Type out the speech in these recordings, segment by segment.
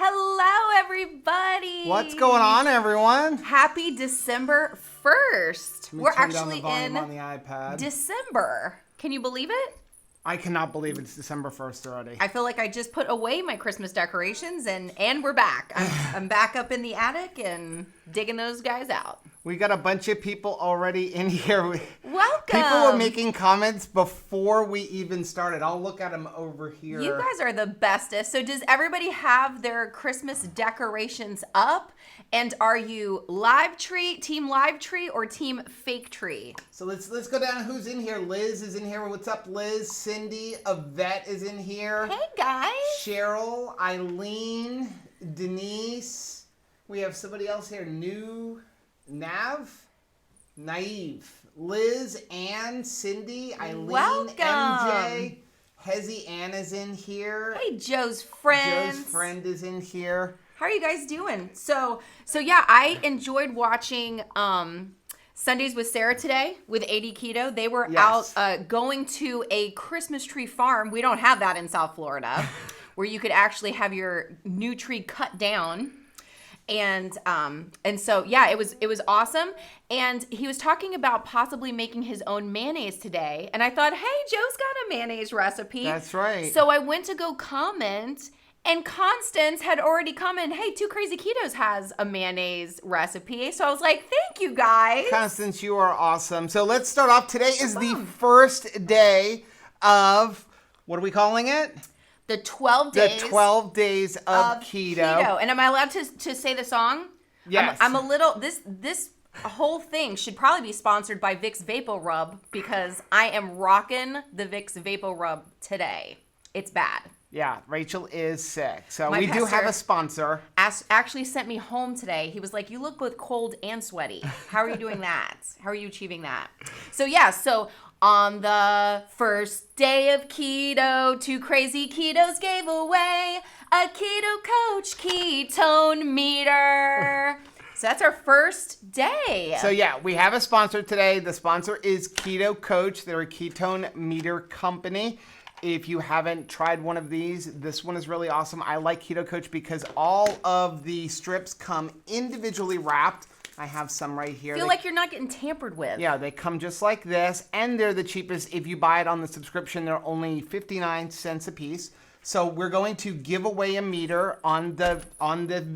Hello, everybody. What's going on, everyone? Happy December 1st. We're actually in on the iPad. December. Can you believe it? I cannot believe it's December 1st already. I feel like I just put away my Christmas decorations and we're back. I'm back up in the attic and digging those guys out. We got a bunch of people already in here. Welcome. People were making comments before we even started. I'll look at them over here. You guys are the bestest. So does everybody have their Christmas decorations up? And are you team live tree or team fake tree? So let's go down. Who's in here? Liz is in here. What's up, Liz? Cindy, Yvette is in here. Hey, guys. Cheryl, Eileen, Denise. We have somebody else here. Naive, Liz, Ann, Cindy, Eileen, Welcome. MJ, Hezzy Anna's in here. Hey, Joe's friend. Joe's friend is in here. How are you guys doing? So yeah, I enjoyed watching Sundays with Sarah today with AD Keto. They were out going to a Christmas tree farm. We don't have that in South Florida, where you could actually have your new tree cut down. And so yeah, it was awesome. And he was talking about possibly making his own mayonnaise today. And I thought, hey, Joe's got a mayonnaise recipe. That's right. So I went to go comment, and Constance had already commented, hey, Two Crazy Ketos has a mayonnaise recipe. So I was like, thank you, guys. Constance, you are awesome. So let's start off. Today is the first day of, what are we calling it? The 12 days. The 12 days of keto. And am I allowed to say the song? Yes. I'm a little, this whole thing should probably be sponsored by Vicks Vapor Rub, because I am rocking the Vicks Vapor Rub today. It's bad. Yeah, Rachel is sick. So My we do have pastor a sponsor. Actually sent me home today. He was like, you look both cold and sweaty. How are you doing that? How are you achieving that? So yeah, on the first day of keto, Two Crazy Ketos gave away a Keto Coach ketone meter. So that's our first day. So yeah, we have a sponsor today. The sponsor is Keto Coach. They're a ketone meter company. If you haven't tried one of these, this one is really awesome. I like Keto Coach because all of the strips come individually wrapped. I have some right here. I feel like you're not getting tampered with. Yeah, they come just like this, and they're the cheapest. If you buy it on the subscription, they're only 59 cents a piece. So we're going to give away a meter on the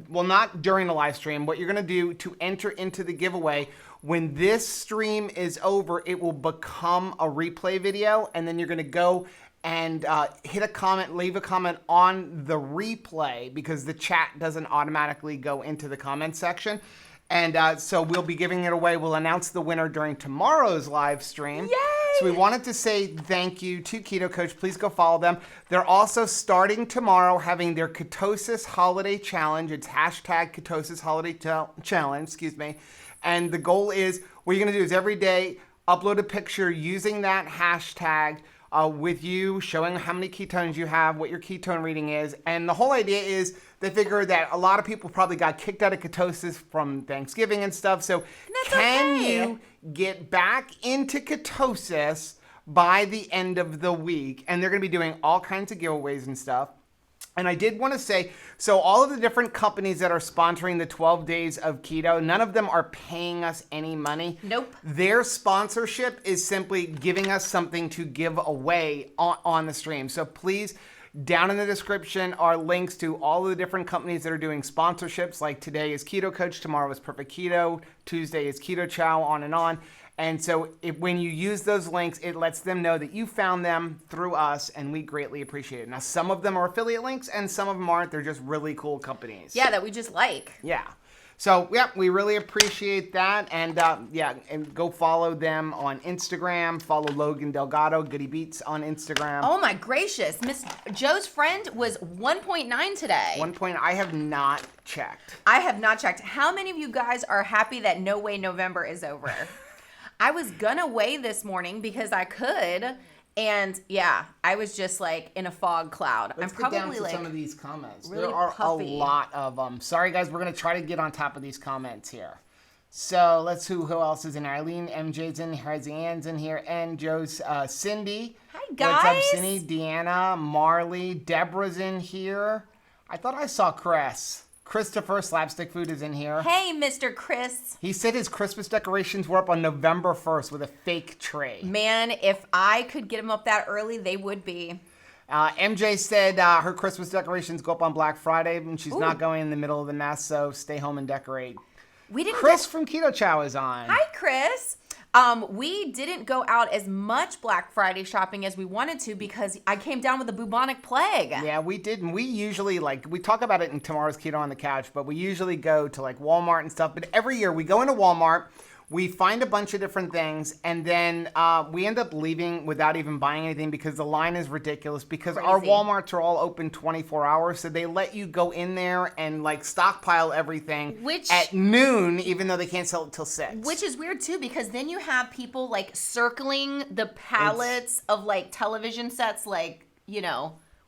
well, not during the live stream. What you're going to do to enter into the giveaway, when this stream is over, it will become a replay video, and then you're going to go and hit a comment, leave a comment on the replay, because the chat doesn't automatically go into the comment section. And so we'll be giving it away. We'll announce the winner during tomorrow's live stream. Yay! So we wanted to say thank you to Keto Coach. Please go follow them. They're also starting tomorrow having their Ketosis Holiday Challenge. It's hashtag Ketosis Holiday Challenge, And the goal is, what you're going to do is every day upload a picture using that hashtag with you, showing how many ketones you have, what your ketone reading is. And the whole idea is they figure that a lot of people probably got kicked out of ketosis from Thanksgiving and stuff. So can you get back into ketosis by the end of the week? And they're going to be doing all kinds of giveaways and stuff. And I did want to say, so all of the different companies that are sponsoring the 12 days of keto, none of them are paying us any money. Nope. Their sponsorship is simply giving us something to give away on the stream. So please, down in the description are links to all of the different companies that are doing sponsorships. Like today is Keto Coach, tomorrow is Perfect Keto, Tuesday is Keto Chow, on and on. And so when you use those links, it lets them know that you found them through us, and we greatly appreciate it. Now, some of them are affiliate links, and some of them aren't. They're just really cool companies. Yeah, that we just like. Yeah. So, yeah, we really appreciate that. And, and go follow them on Instagram. Follow Logan Delgado, Goody Beats on Instagram. Oh, my gracious. Miss Joe's friend was 1.9 today. I have not checked. I have not checked. How many of you guys are happy that No Way November is over? I was gonna weigh this morning because I could, and yeah, I was just like in a fog cloud. Let's I'm probably get down to like some of these comments. Really there are puffy. A lot of them. Sorry guys, we're gonna try to get on top of these comments here. So let's who else is in here? Eileen, MJ's in here, Ann's in here, and Joe's Cindy. Hi guys. What's up, Cindy? Deanna, Marley, Deborah's in here. I thought I saw Chris. Christopher Slapstick Food is in here. Hey, Mr. Chris. He said his Christmas decorations were up on November 1st with a fake tree. Man, if I could get them up that early, they would be. MJ said her Christmas decorations go up on Black Friday, and she's not going in the middle of the mess, so stay home and decorate. Chris from Keto Chow is on. Hi, Chris. We didn't go out as much Black Friday shopping as we wanted to because I came down with the bubonic plague. Yeah, we didn't. We usually, we talk about it in tomorrow's Keto on the Couch, but we usually go to, Walmart and stuff. But every year we go into Walmart, we find a bunch of different things, and then we end up leaving without even buying anything because the line is ridiculous because our Walmarts are all open 24 hours, so they let you go in there and, stockpile everything at noon, even though they can't sell it till 6. Which is weird, too, because then you have people, circling the pallets of, television sets,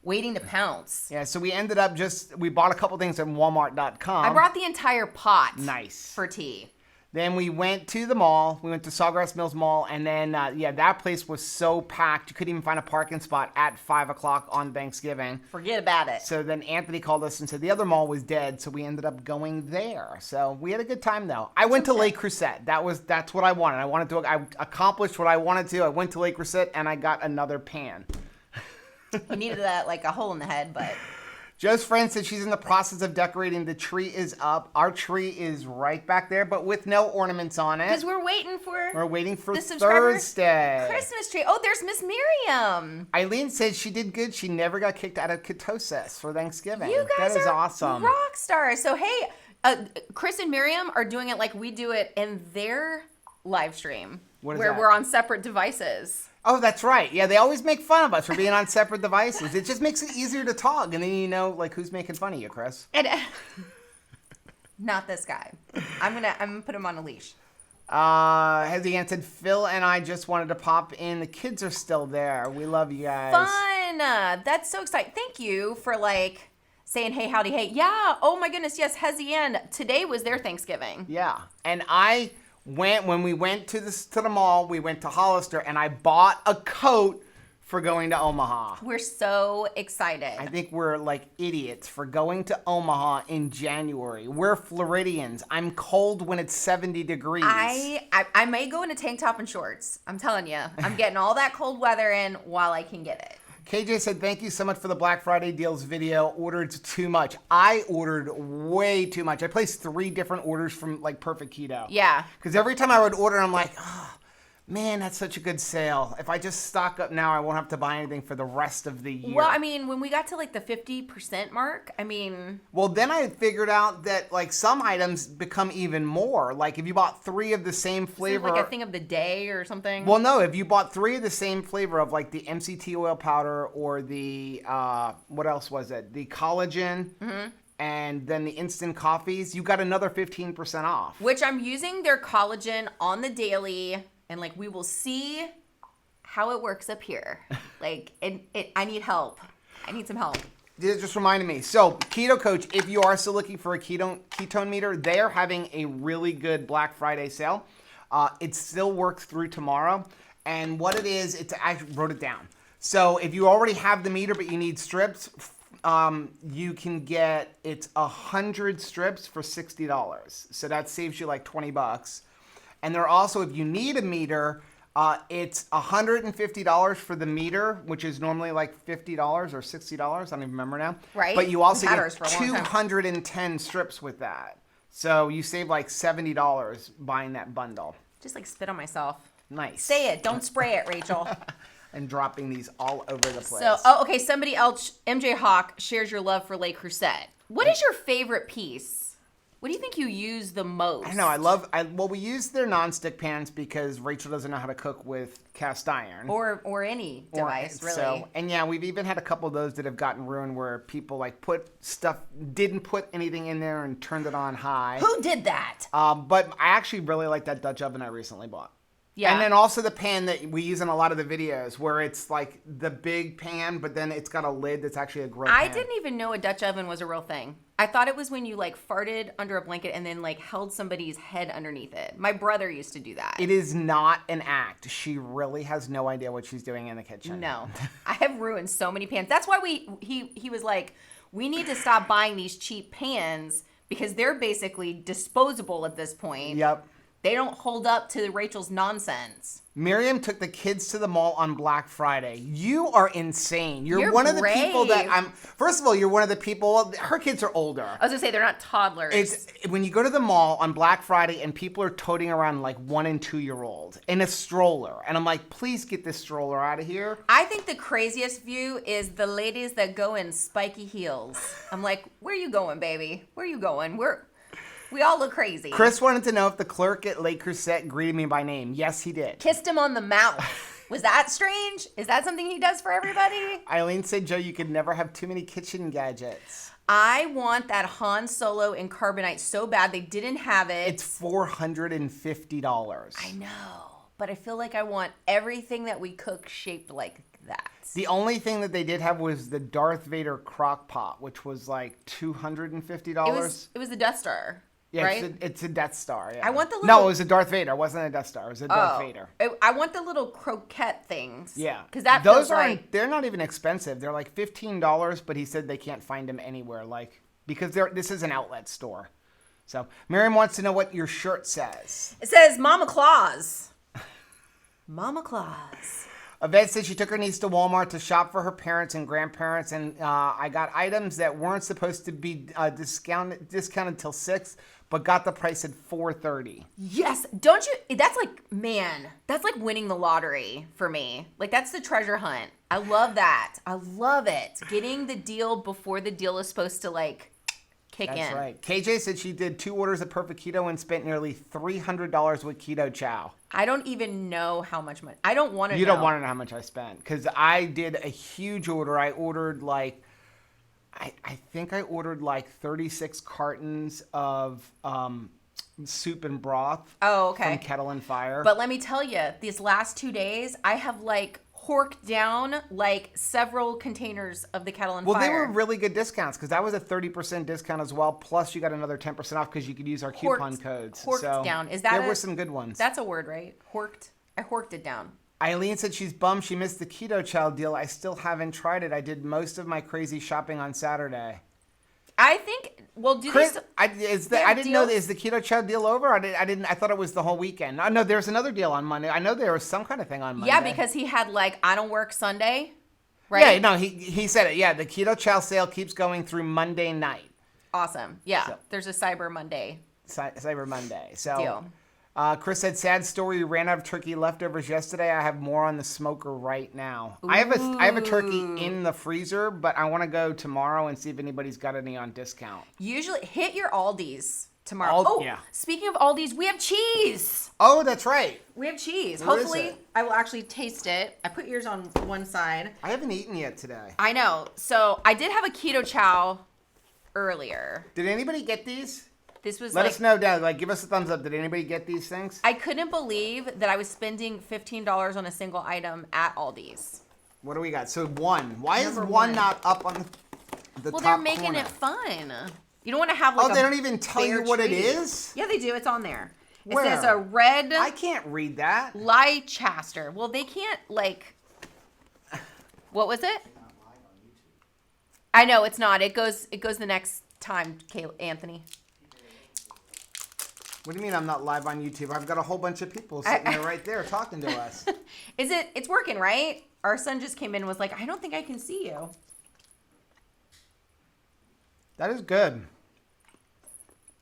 waiting to pounce. Yeah, so we ended up we bought a couple things at Walmart.com. I brought the entire pot. Nice. For tea. Then we went to the mall. We went to Sawgrass Mills Mall. And then, that place was so packed. You couldn't even find a parking spot at 5 o'clock on Thanksgiving. Forget about it. So then Anthony called us and said the other mall was dead. So we ended up going there. So we had a good time, though. I went to Lake Crusette. That's what I wanted. I accomplished what I wanted to. I went to Lake Crusette and I got another pan. You needed that, a hole in the head, but... Joe's friend said she's in the process of decorating. The tree is up. Our tree is right back there, but with no ornaments on it. Because we're waiting for the Thursday. Christmas tree. Oh, there's Miss Miriam. Eileen said she did good. She never got kicked out of ketosis for Thanksgiving. You guys that is are awesome. Rock stars. So, hey, Chris and Miriam are doing it like we do it in their live stream. Where we're on separate devices. Oh, that's right. Yeah, they always make fun of us for being on separate devices. It just makes it easier to talk, and then you know, who's making fun of you, Chris. Not this guy. I'm gonna put him on a leash. Hezzy Ann said, Phil and I just wanted to pop in. The kids are still there. We love you guys. Fun. That's so exciting. Thank you for saying hey, howdy, hey. Yeah. Oh my goodness. Yes, Hezzy Ann. Today was their Thanksgiving. Yeah, and when we went to the mall, we went to Hollister, and I bought a coat for going to Omaha. We're so excited. I think we're idiots for going to Omaha in January. We're Floridians. I'm cold when it's 70 degrees. I may go in a tank top and shorts. I'm telling you. I'm getting all that cold weather in while I can get it. KJ said, thank you so much for the Black Friday deals video. Ordered too much. I ordered way too much. I placed 3 different orders from Perfect Keto. Yeah. Because every time I would order, I'm like, oh, man, that's such a good sale. If I just stock up now, I won't have to buy anything for the rest of the year. Well, when we got to the 50% mark, Well, then I figured out that some items become even more. If you bought 3 of the same flavor. A thing of the day or something? Well, no. If you bought 3 of the same flavor of the MCT oil powder or the, what else was it? The collagen. Mm-hmm. And then the instant coffees, you got another 15% off. Which I'm using their collagen on the daily. And we will see how it works up here. I need help. I need some help. This just reminded me. So, Keto Coach, if you are still looking for a ketone meter, they are having a really good Black Friday sale. It still works through tomorrow. And what it is, I wrote it down. So, if you already have the meter but you need strips, you can get, it's 100 strips for $60. So that saves you $20. And they're also, if you need a meter, it's $150 for the meter, which is normally $50 or $60. I don't even remember now. Right. But you also get 210 strips with that. So you save $70 buying that bundle. Just spit on myself. Nice. Say it. Don't spray it, Rachel. And dropping these all over the place. So, okay. Somebody else, MJ Hawk, shares your love for Lake Crusette. What is your favorite piece? What do you think you use the most? I know. We use their nonstick pans because Rachel doesn't know how to cook with cast iron. Or any device, really. So, and yeah, we've even had a couple of those that have gotten ruined where people didn't put anything in there and turned it on high. Who did that? But I actually really like that Dutch oven I recently bought. Yeah. And then also the pan that we use in a lot of the videos where it's the big pan, but then it's got a lid that's actually a grill pan. I didn't even know a Dutch oven was a real thing. I thought it was when you farted under a blanket and then held somebody's head underneath it. My brother used to do that. It is not an act. She really has no idea what she's doing in the kitchen. No. I have ruined so many pans. That's why he was like, we need to stop buying these cheap pans because they're basically disposable at this point. Yep. They don't hold up to Rachel's nonsense. Miriam took the kids to the mall on Black Friday. You are insane. You're one of the people brave. first of all, you're one of the people, her kids are older. I was gonna say, they're not toddlers. It's when you go to the mall on Black Friday and people are toting around like 1 and 2 year old in a stroller. And I'm like, please get this stroller out of here. I think the craziest view is the ladies that go in spiky heels. I'm like, where you going, baby? Where you going? We all look crazy. Chris wanted to know if the clerk at Le Creuset greeted me by name. Yes, he did. Kissed him on the mouth. Was that strange? Is that something he does for everybody? Eileen said, Joe, you could never have too many kitchen gadgets. I want that Han Solo in carbonite so bad. They didn't have it. It's $450. I know, but I feel like I want everything that we cook shaped like that. The only thing that they did have was the Darth Vader crock pot, which was like $250. It was the Death Star. Yeah, right? it's a Death Star. Yeah. I want the little... No, it was a Darth Vader. It wasn't a Death Star. It was a Darth Vader. I want the little croquette things. Yeah, because that those feels aren't. like... They're not even expensive. They're like $15, but he said they can't find them anywhere. Like because this is an outlet store. So Miriam wants to know what your shirt says. It says Mama Claus. Mama Claus. Yvette said she took her niece to Walmart to shop for her parents and grandparents, and I got items that weren't supposed to be discounted till 6, but got the price at $4.30. Yes, don't you? That's like winning the lottery for me. Like that's the treasure hunt. I love that. I love it. Getting the deal before the deal is supposed to like kick in. That's right. KJ said she did 2 orders of Perfect Keto and spent nearly $300 with Keto Chow. I don't even know how much money. I don't want to know. You don't want to know how much I spent because I did a huge order. I ordered like, I think I ordered like 36 cartons of soup and broth. Oh, okay. From Kettle and Fire. But let me tell you, these last 2 days, I have like horked down like several containers of the Kettle and Fire. Well, they were really good discounts because that was a 30% discount as well. Plus, you got another 10% off because you could use our coupon codes. Horked down. Is that there were some good ones. That's a word, right? Horked. I horked it down. Eileen said she's bummed she missed the Keto Chow deal. I still haven't tried it. I did most of my crazy shopping on Saturday. I think. Well, do Chris, these? I didn't know. Is the Keto Chow deal over? I didn't. I thought it was the whole weekend. No, there's another deal on Monday. I know there was some kind of thing on Monday. Yeah, because he had like I don't work Sunday, right? Yeah, no, he said it. Yeah, the Keto Chow sale keeps going through Monday night. Awesome. Yeah, there's a Cyber Monday. Cyber Monday. So. Deal. Chris said, sad story. We ran out of turkey leftovers yesterday. I have more on the smoker right now. Ooh. I have a turkey in the freezer, but I want to go tomorrow and see if anybody's got any on discount. Usually, hit your Aldi's tomorrow. Yeah. Speaking of Aldi's, we have cheese. Oh, that's right. We have cheese. Where is Hopefully, it? I will actually taste it. I put yours on one side. I haven't eaten yet today. I know. So I did have a keto chow earlier. Did anybody get these? This was Let us know down. Like, give us a thumbs up. Did anybody get these things? I couldn't believe that I was spending $15 on a single item at Aldi's. What do we got? So one. Why Number is one one. not up on the Well, top they're making corner? it fun. You don't want to have like Oh, they don't even tell you what it is? Yeah, they do. It's on there. Where? It says a red I can't read that. Leicester. Well, they can't like. What was it? I know it's not. It goes the next time, Anthony. What do you mean I'm not live on YouTube? I've got a whole bunch of people sitting there right there talking to us. It's working, right? Our son just came in and was like, I don't think I can see you. That is good.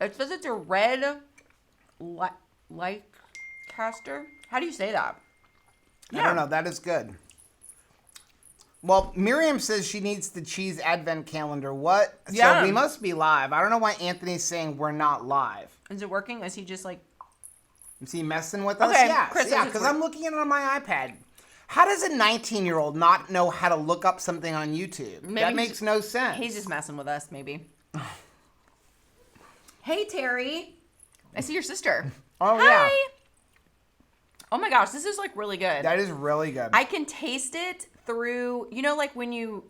It says it's a red Leicester. How do you say that? I don't know. That is good. Well, Miriam says she needs the cheese advent calendar. What? Yeah. So we must be live. I don't know why Anthony's saying we're not live. Is it working? Is he just like... Is he messing with us? Okay, Yeah, Chris, yeah, this is because I'm looking at it on my iPad. How does a 19-year-old not know how to look up something on YouTube? Maybe that makes no sense. He's just messing with us, maybe. Hey, Terry. I see your sister. Oh, Hi. yeah. Oh, my gosh. This is, like, really good. That is really good. I can taste it through... You know, like, when you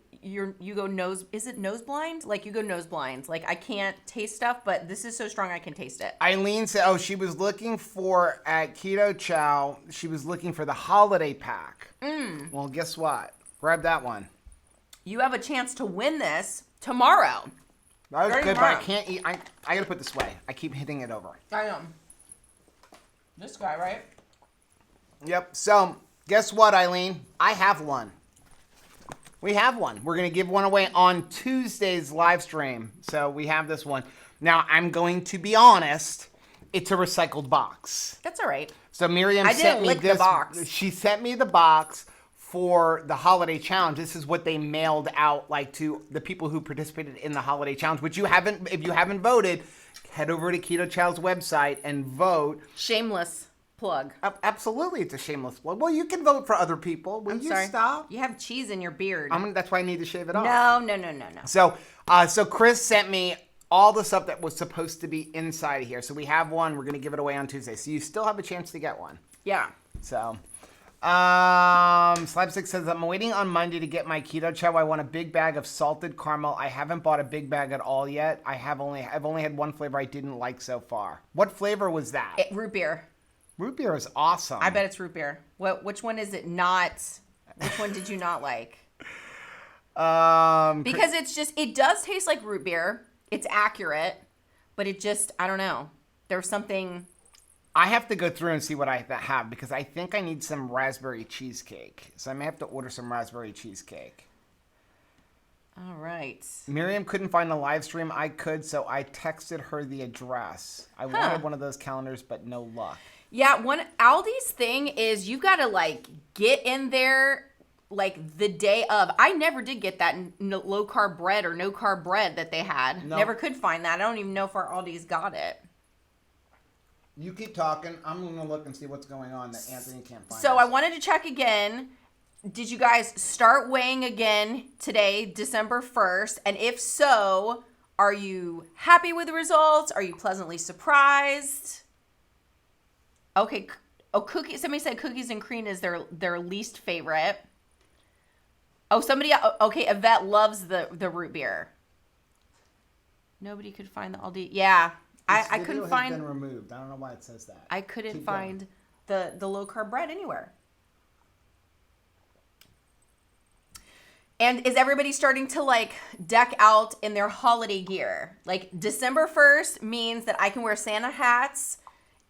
go nose... Is it nose blind? Like, you go nose blind. Like, I can't taste stuff, but this is so strong I can taste it. Eileen said, she was looking for, at Keto Chow, she was looking for the holiday pack. Well, guess what? Grab that one. you have a chance to win this tomorrow. That was Very good, but I tomorrow. can't eat. I gotta put this away. I keep hitting it over. I know. This guy, right? Yep. So, guess what, Eileen? I have one. We have one. We're going to give one away on Tuesday's live stream. So, we have this one. Now, I'm going to be honest. It's a recycled box. That's all right. So, Miriam I sent didn't me lick the this. box. She sent me the box for the holiday challenge. This is what they mailed out like to the people who participated in the holiday challenge, which if you haven't voted, head over to Keto Chow's website and vote. Shameless plug. Absolutely, it's a shameless plug. Well, you can vote for other people. Will you Sorry. stop? You have cheese in your beard. That's why I need to shave it off. No. So Chris sent me all the stuff that was supposed to be inside of here. So we have one. We're going to give it away on Tuesday. So you still have a chance to get one. Yeah. So, Slapstick says, I'm waiting on Monday to get my keto chow. I want a big bag of salted caramel. I haven't bought a big bag at all yet. I've only had one flavor I didn't like so far. What flavor was that? Root beer. Root beer is awesome. I bet it's root beer. Which one is it not? Which one did you not like? Because it does taste like root beer. It's accurate, but I don't know. There's something. I have to go through and see what I have because I think I need some raspberry cheesecake. So I may have to order some raspberry cheesecake. All right. Miriam couldn't find the live stream. I could, so I texted her the address. I wanted one of those calendars, but no luck. Yeah, Aldi's thing is you've got to get in there the day of. I never did get that low carb bread or no carb bread that they had. No. Never could find that. I don't even know if our Aldi's got it. You keep talking. I'm going to look and see what's going on that Anthony can't find. So I wanted to check again. Did you guys start weighing again today, December 1st? And if so, are you happy with the results? Are you pleasantly surprised? Okay. Somebody said cookies and cream is their least favorite. Yvette loves the root beer. Nobody could find the Aldi. Yeah. I couldn't find. It's been removed. I don't know why it says that. I couldn't find the low carb bread anywhere. And is everybody starting to deck out in their holiday gear? December 1st means that I can wear Santa hats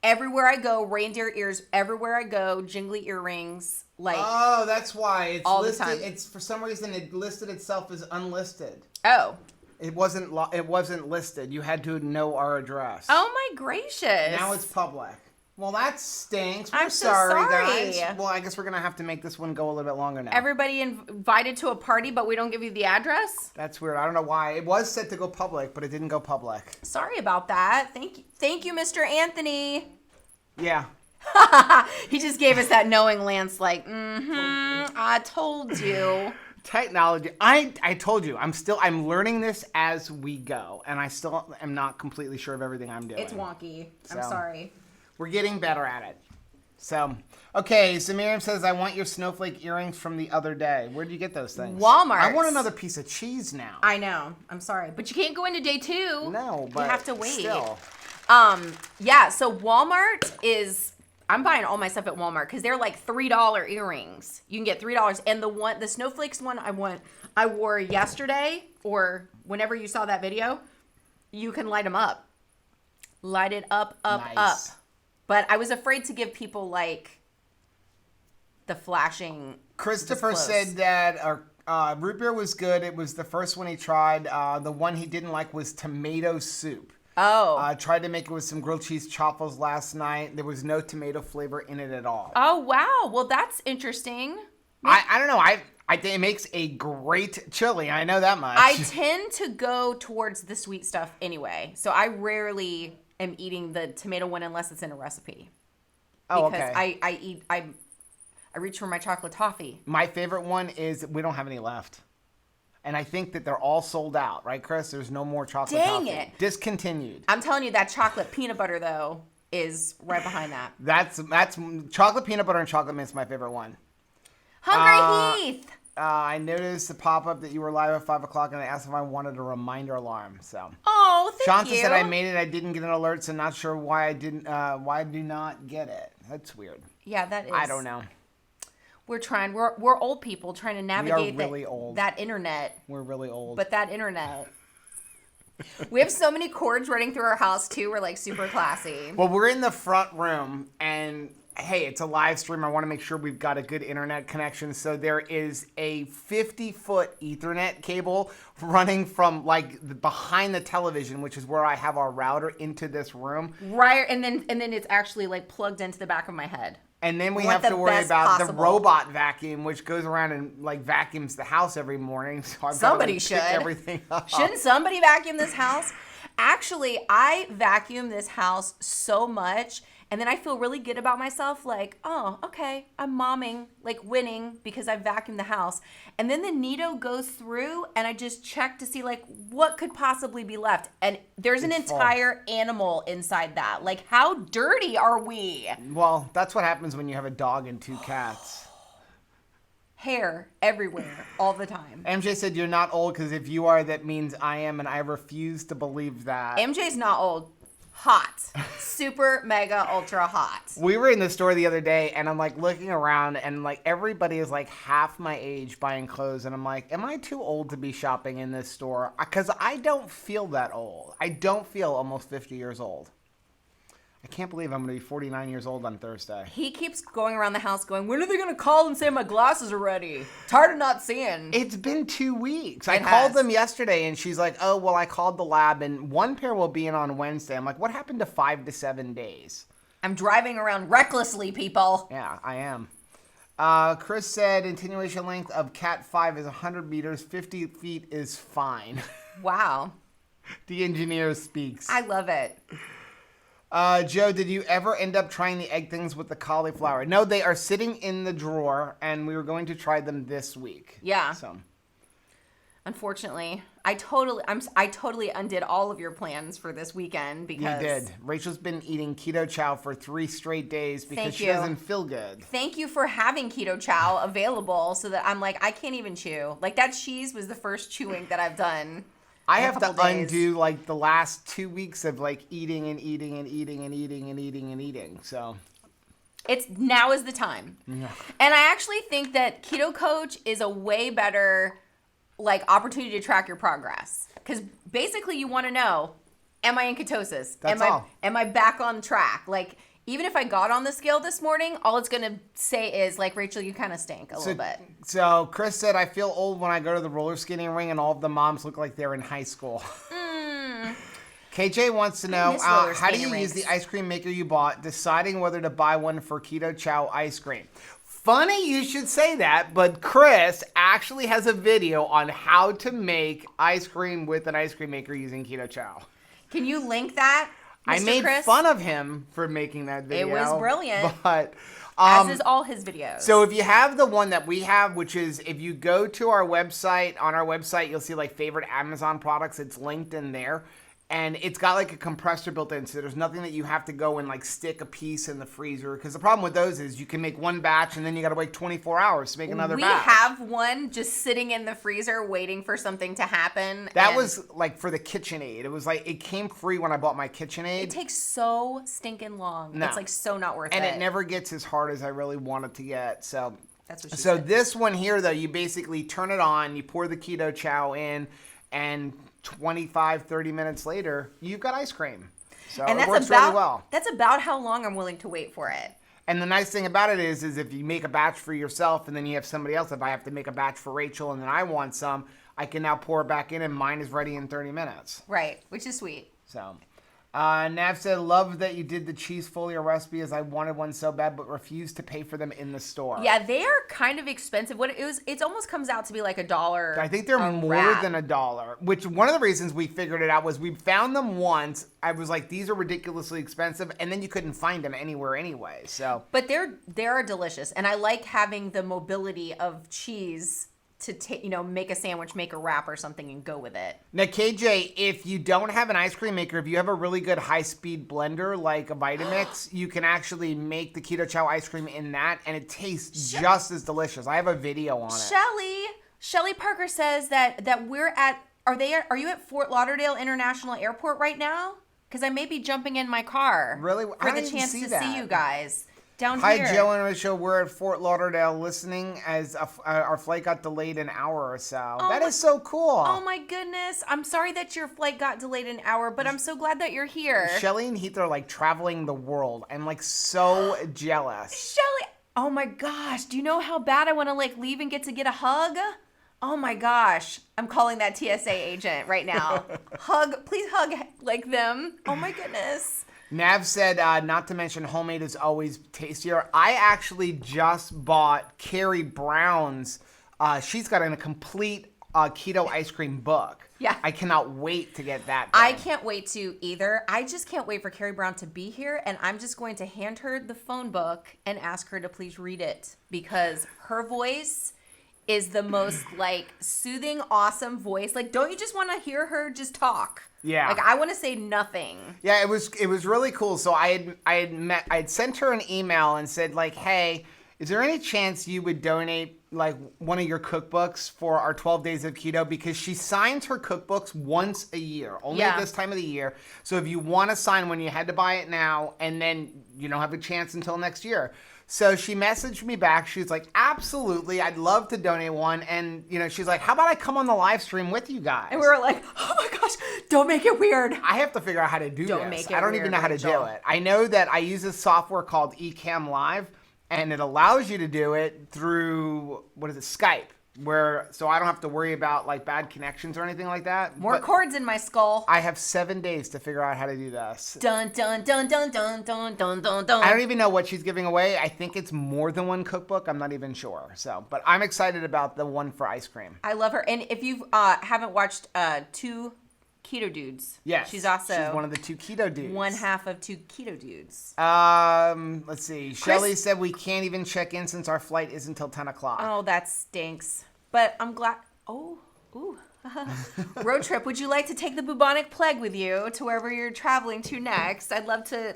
everywhere I go, reindeer ears everywhere I go, jingly earrings. Oh, that's why it's all listed. the time. It's for some reason it listed itself as unlisted. Oh. It wasn't listed. You had to know our address. Oh my gracious. Now it's public. Well, that stinks. We're I'm so sorry, sorry. guys. Well, I guess we're going to have to make this one go a little bit longer now. Everybody invited to a party, but we don't give you the address? That's weird. I don't know why. It was set to go public, but it didn't go public. Sorry about that. Thank you, Mr. Anthony. Yeah. He just gave us that knowing glance I told you. Technology. I told you. I'm learning this as we go, and I still am not completely sure of everything I'm doing. It's wonky. I'm sorry. We're getting better at it. So, okay, so Miriam says, I want your snowflake earrings from the other day. Where did you get those things? Walmart. I want another piece of cheese now. I know. I'm sorry. But you can't go into day 2. No, but you have to wait. Still. Yeah, so Walmart is... I'm buying all my stuff at Walmart because they're $3 earrings. You can get $3. And the snowflakes one I wore yesterday, or whenever you saw that video, you can light them up. Light it up. Nice. But I was afraid to give people the flashing. Christopher said that root beer was good. It was the first one he tried. The one he didn't like was tomato soup. Oh. Tried to make it with some grilled cheese chaffles last night. There was no tomato flavor in it at all. Oh, wow. Well, that's interesting. I don't know. I think it makes a great chili. I know that much. I tend to go towards the sweet stuff anyway. So I rarely am eating the tomato one unless it's in a recipe. Oh, because okay. I reach for my chocolate toffee. My favorite one is we don't have any left. And I think that they're all sold out, right, Chris? There's no more chocolate toffee. Dang it. Discontinued. I'm telling you, that chocolate peanut butter, though, is right behind that. That's chocolate peanut butter and chocolate mint is my favorite one. Hungry Heath. I noticed the pop-up that you were live at 5 o'clock, and I asked if I wanted a reminder alarm. So. Oh, thank you. Shanta said I made it. I didn't get an alert, so not sure why I didn't. Why I do not get it. That's weird. Yeah, that is. I don't know. We're trying. We're old people trying to navigate really old. that internet. We're really old. But that internet. We have so many cords running through our house too. We're like super classy. Well, we're in the front room, and hey, it's a live stream. I want to make sure we've got a good internet connection. So there is a 50-foot Ethernet cable running from like behind the television, which is where I have our router, into this room. Right, and then it's actually like plugged into the back of my head. And then we have to worry about the robot vacuum, which goes around and like vacuums the house every morning. So somebody should. Pick everything up. Shouldn't somebody vacuum this house? Actually, I vacuum this house so much, and then I feel really good about myself. Like, oh, okay, I'm momming, like winning because I vacuumed the house. And then the neato goes through, and I just check to see like what could possibly be left. And there's an entire animal inside that. Like, how dirty are we? Well, that's what happens when you have a dog and 2 cats. Hair everywhere all the time. MJ said you're not old because if you are, that means I am, and I refuse to believe that. MJ's not old. Hot. Super, mega, ultra hot. We were in the store the other day, and I'm like looking around, and like everybody is like half my age buying clothes, and I'm like, am I too old to be shopping in this store? Because I don't feel that old. I don't feel almost 50 years old. I can't believe I'm going to be 49 years old on Thursday. He keeps going around the house going, when are they going to call and say my glasses are ready? It's hard of not seeing. It's been 2 weeks. I called them yesterday, and she's like, oh, well, I called the lab, and 1 pair will be in on Wednesday. I'm like, what happened to 5 to 7 days? I'm driving around recklessly, people. Yeah, I am. Chris said continuation length of Cat 5 is 100 meters. 50 feet is fine. Wow. The engineer speaks. I love it. Joe, did you ever end up trying the egg things with the cauliflower? No, they are sitting in the drawer, and we were going to try them this week. Yeah. So, unfortunately, I totally undid all of your plans for this weekend because you did. Rachel's been eating keto chow for 3 straight days because she doesn't feel good. Thank you for having keto chow available so that I'm like, I can't even chew. Like, that cheese was the first chewing that I've done. I have to undo like the last 2 weeks of like eating and eating and eating and eating and eating and eating. So now is the time. Yeah. And I actually think that Keto Coach is a way better like opportunity to track your progress. Because basically you want to know, am I in ketosis? That's all. Am I back on track? Like, even if I got on the scale this morning, all it's going to say is, like, Rachel, you kind of stink a little bit. So Chris said, I feel old when I go to the roller skating ring and all of the moms look like they're in high school. KJ wants to know, how do you use the ice cream maker you bought, deciding whether to buy one for Keto Chow ice cream? Funny you should say that, but Chris actually has a video on how to make ice cream with an ice cream maker using Keto Chow. Can you link that? I made fun of him for making that video. It was brilliant. But as is all his videos. So if you have the one that we have, which is if you go to our website, on our website, you'll see like favorite Amazon products. It's linked in there. And it's got like a compressor built in, so there's nothing that you have to go and like stick a piece in the freezer. Because the problem with those is you can make one batch and then you got to wait 24 hours to make another batch. We have one just sitting in the freezer waiting for something to happen. That was like for the KitchenAid. It was like, it came free when I bought my KitchenAid. It takes so stinking long. No. It's like so not worth it. And it never gets as hard as I really want it to get. So that's what she said. This one here though, you basically turn it on, you pour the keto chow in, and 25, 30 minutes later, you've got ice cream. So and it works really well. That's about how long I'm willing to wait for it. And the nice thing about it is if you make a batch for yourself and then you have somebody else, if I have to make a batch for Rachel and then I want some, I can now pour it back in and mine is ready in 30 minutes. Right, which is sweet. So, Nav said, love that you did the cheese folio recipe as I wanted one so bad but refused to pay for them in the store. Yeah, they are kind of expensive. It almost comes out to be like $1. I think they're more than $1, which one of the reasons we figured it out was we found them once. I was like, these are ridiculously expensive, and then you couldn't find them anywhere anyway. So, but they're delicious, and I like having the mobility of cheese to make a sandwich, make a wrap or something and go with it. Now, KJ, if you don't have an ice cream maker, if you have a really good high-speed blender like a Vitamix, you can actually make the Keto Chow ice cream in that, and it tastes just as delicious. I have a video on it. Shelly Parker says that we're at, are you at Fort Lauderdale International Airport right now? Because I may be jumping in my car. Really? For the chance to see you guys. down Hi, here. Joe and Rachel. We're at Fort Lauderdale listening as our flight got delayed an hour or so. That is so cool. Oh my goodness. I'm sorry that your flight got delayed an hour, but I'm so glad that you're here. Shelly and Heath are like traveling the world. I'm like so jealous. Shelly, oh my gosh. Do you know how bad I want to like leave and get a hug? Oh my gosh. I'm calling that TSA agent right now. Please hug like them. Oh my goodness. Nav said, not to mention homemade is always tastier. I actually just bought Carrie Brown's. She's got a complete keto ice cream book. Yeah. I cannot wait to get that. I can't wait to either. I just can't wait for Carrie Brown to be here, and I'm just going to hand her the phone book and ask her to please read it because her voice is the most like soothing, awesome voice. Like, don't you just want to hear her just talk? Yeah. Like, I want to say nothing. Yeah, it was really cool. So I had sent her an email and said like, hey, is there any chance you would donate like one of your cookbooks for our 12 Days of Keto? Because she signs her cookbooks once a year, only at this time of the year. So if you want to sign one, you had to buy it now, and then you don't have a chance until next year. So she messaged me back. She's like, absolutely, I'd love to donate one. And, she's like, how about I come on the live stream with you guys? And we were like, oh my gosh, don't make it weird. I have to figure out how to do this. Don't make it I don't weird, even know how to Rachel. do it. I know that I use a software called Ecamm Live, and it allows you to do it through, Skype. So I don't have to worry about like bad connections or anything like that. More But cords in my skull. I have 7 days to figure out how to do this. Dun, dun, dun, dun, dun, dun, dun, dun, dun. I don't even know what she's giving away. I think it's more than one cookbook. I'm not even sure. But I'm excited about the one for ice cream. I love her. And if you haven't watched Two Keto Dudes, Yes. she's also one of the 2 keto dudes. one half of Two Keto Dudes. Let's see. Shelly said we can't even check in since our flight is until 10 o'clock. Oh, that stinks. But I'm glad. Road trip. Would you like to take the bubonic plague with you to wherever you're traveling to next? I'd love to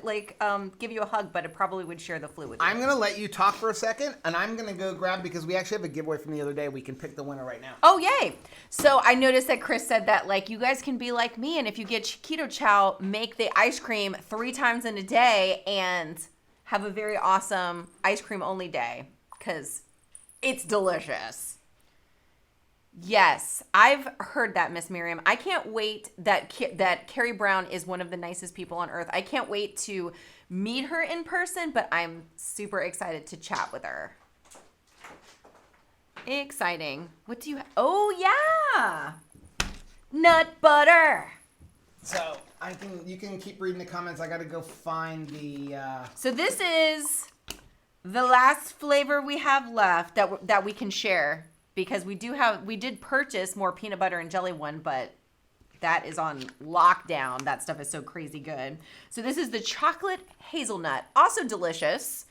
give you a hug, but it probably would share the flu with you. I'm gonna let you talk for a second, and I'm gonna go grab, because we actually have a giveaway from the other day. We can pick the winner right now. Oh, yay. So I noticed that Chris said that like you guys can be like me, and if you get keto chow, make the ice cream 3 times in a day and have a very awesome ice cream only day because it's delicious. Yes, I've heard that, Miss Miriam. I can't wait that Carrie Brown is one of the nicest people on earth. I can't wait to meet her in person, but I'm super excited to chat with her. Exciting. What do you have? Oh, yeah. Nut butter. So you can keep reading the comments. I gotta go find the. So this is the last flavor we have left that we can share. Because we did purchase more peanut butter and jelly one, but that is on lockdown. That stuff is so crazy good. So this is the chocolate hazelnut, also delicious.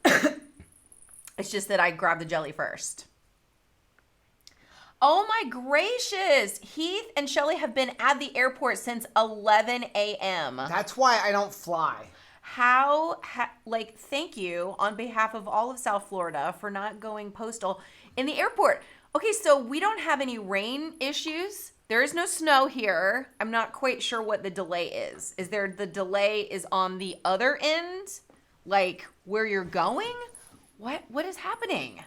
It's just that I grabbed the jelly first. Oh my gracious. Heath and Shelly have been at the airport since 11 a.m. That's why I don't fly. Thank you on behalf of all of South Florida for not going postal in the airport. Okay, so we don't have any rain issues. There is no snow here. I'm not quite sure what the delay is. The delay is on the other end? Like where you're going? What is happening?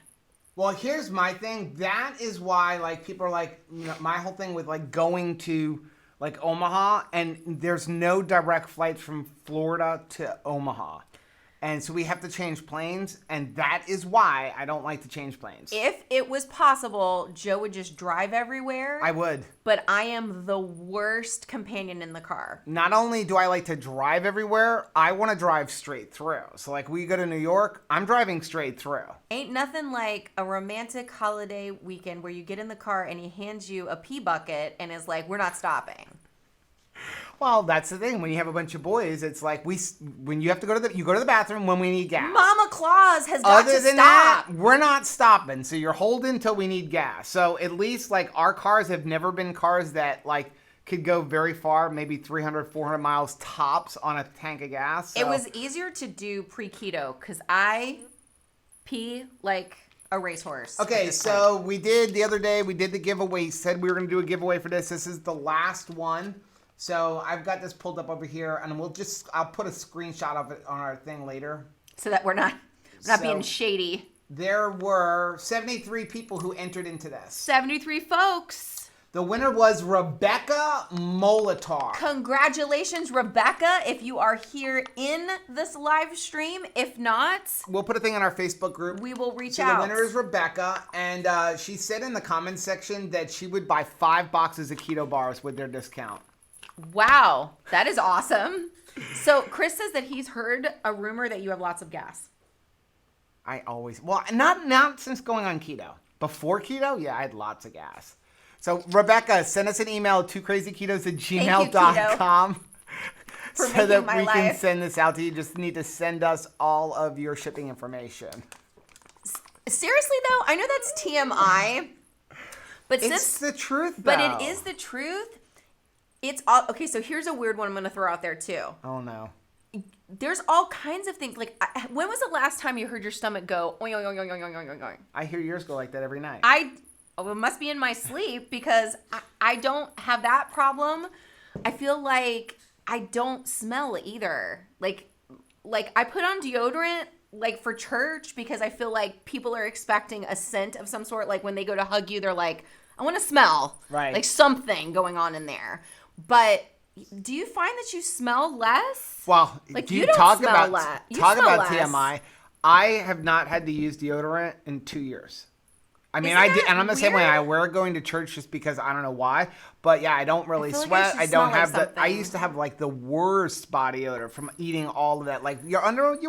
Well, here's my thing. That is why like people are like, my whole thing with like going to like Omaha, and there's no direct flights from Florida to Omaha. And so we have to change planes, and that is why I don't like to change planes. If it was possible, Joe would just drive everywhere. I would. But I am the worst companion in the car. Not only do I like to drive everywhere, I want to drive straight through. So like we go to New York, I'm driving straight through. Ain't nothing like a romantic holiday weekend where you get in the car and he hands you a pee bucket and is like, we're not stopping. Well, that's the thing. When you have a bunch of boys, it's like when you have to go to the bathroom when we need gas. Mama Claus has got to Other than stop. that, we're not stopping. So you're holding till we need gas. So at least like our cars have never been cars that like could go very far, maybe 300, 400 miles tops on a tank of gas. So. It was easier to do pre-keto because I pee like a racehorse. Okay, so we did the other day, we did the giveaway. Said we were going to do a giveaway for this. This is the last one. So I've got this pulled up over here, and I'll put a screenshot of it on our thing later. so that we're not being shady. There were 73 people who entered into this. 73 folks. The winner was Rebecca Molitor. Congratulations, Rebecca, if you are here in this live stream. If not, we'll put a thing on our Facebook group. We will reach out. So the winner is Rebecca, and she said in the comments section that she would buy 5 boxes of keto bars with their discount. Wow, that is awesome. So Chris says that he's heard a rumor that you have lots of gas. Not since going on keto. Before keto, yeah, I had lots of gas. So, Rebecca, send us an email to krazyketos@gmail.com so that we can send this out to you. You just need to send us all of your shipping information. Seriously, though, I know that's TMI, but it's the truth, though. But it is the truth. It's all okay. So here's a weird one I'm going to throw out there too. Oh no. There's all kinds of things. Like, when was the last time you heard your stomach go? Oing, oing, oing, oing, oing, oing, oing? I hear yours go like that every night. It must be in my sleep because I don't have that problem. I feel like I don't smell either. Like I put on deodorant like for church because I feel like people are expecting a scent of some sort. Like when they go to hug you, they're like, I want to smell like something going on in there. But do you find that you smell less? Well, like you talk about less. TMI. I have not had to use deodorant in 2 years. I mean, I did, and I'm the same way. I wear it going to church just because I don't know why, but yeah, I don't really sweat. I don't have I used to have like the worst body odor from eating all of that. Like you're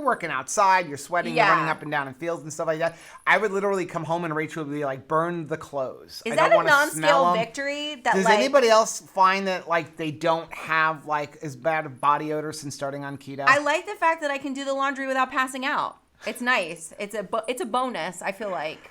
working outside, you're sweating, you're running up and down in fields and stuff like that. I would literally come home and Rachel would be like, "Burn the clothes." Is that a non-scale victory? Does anybody else find that like they don't have like as bad of body odor since starting on keto? I like the fact that I can do the laundry without passing out. It's nice. It's a bonus. I feel like.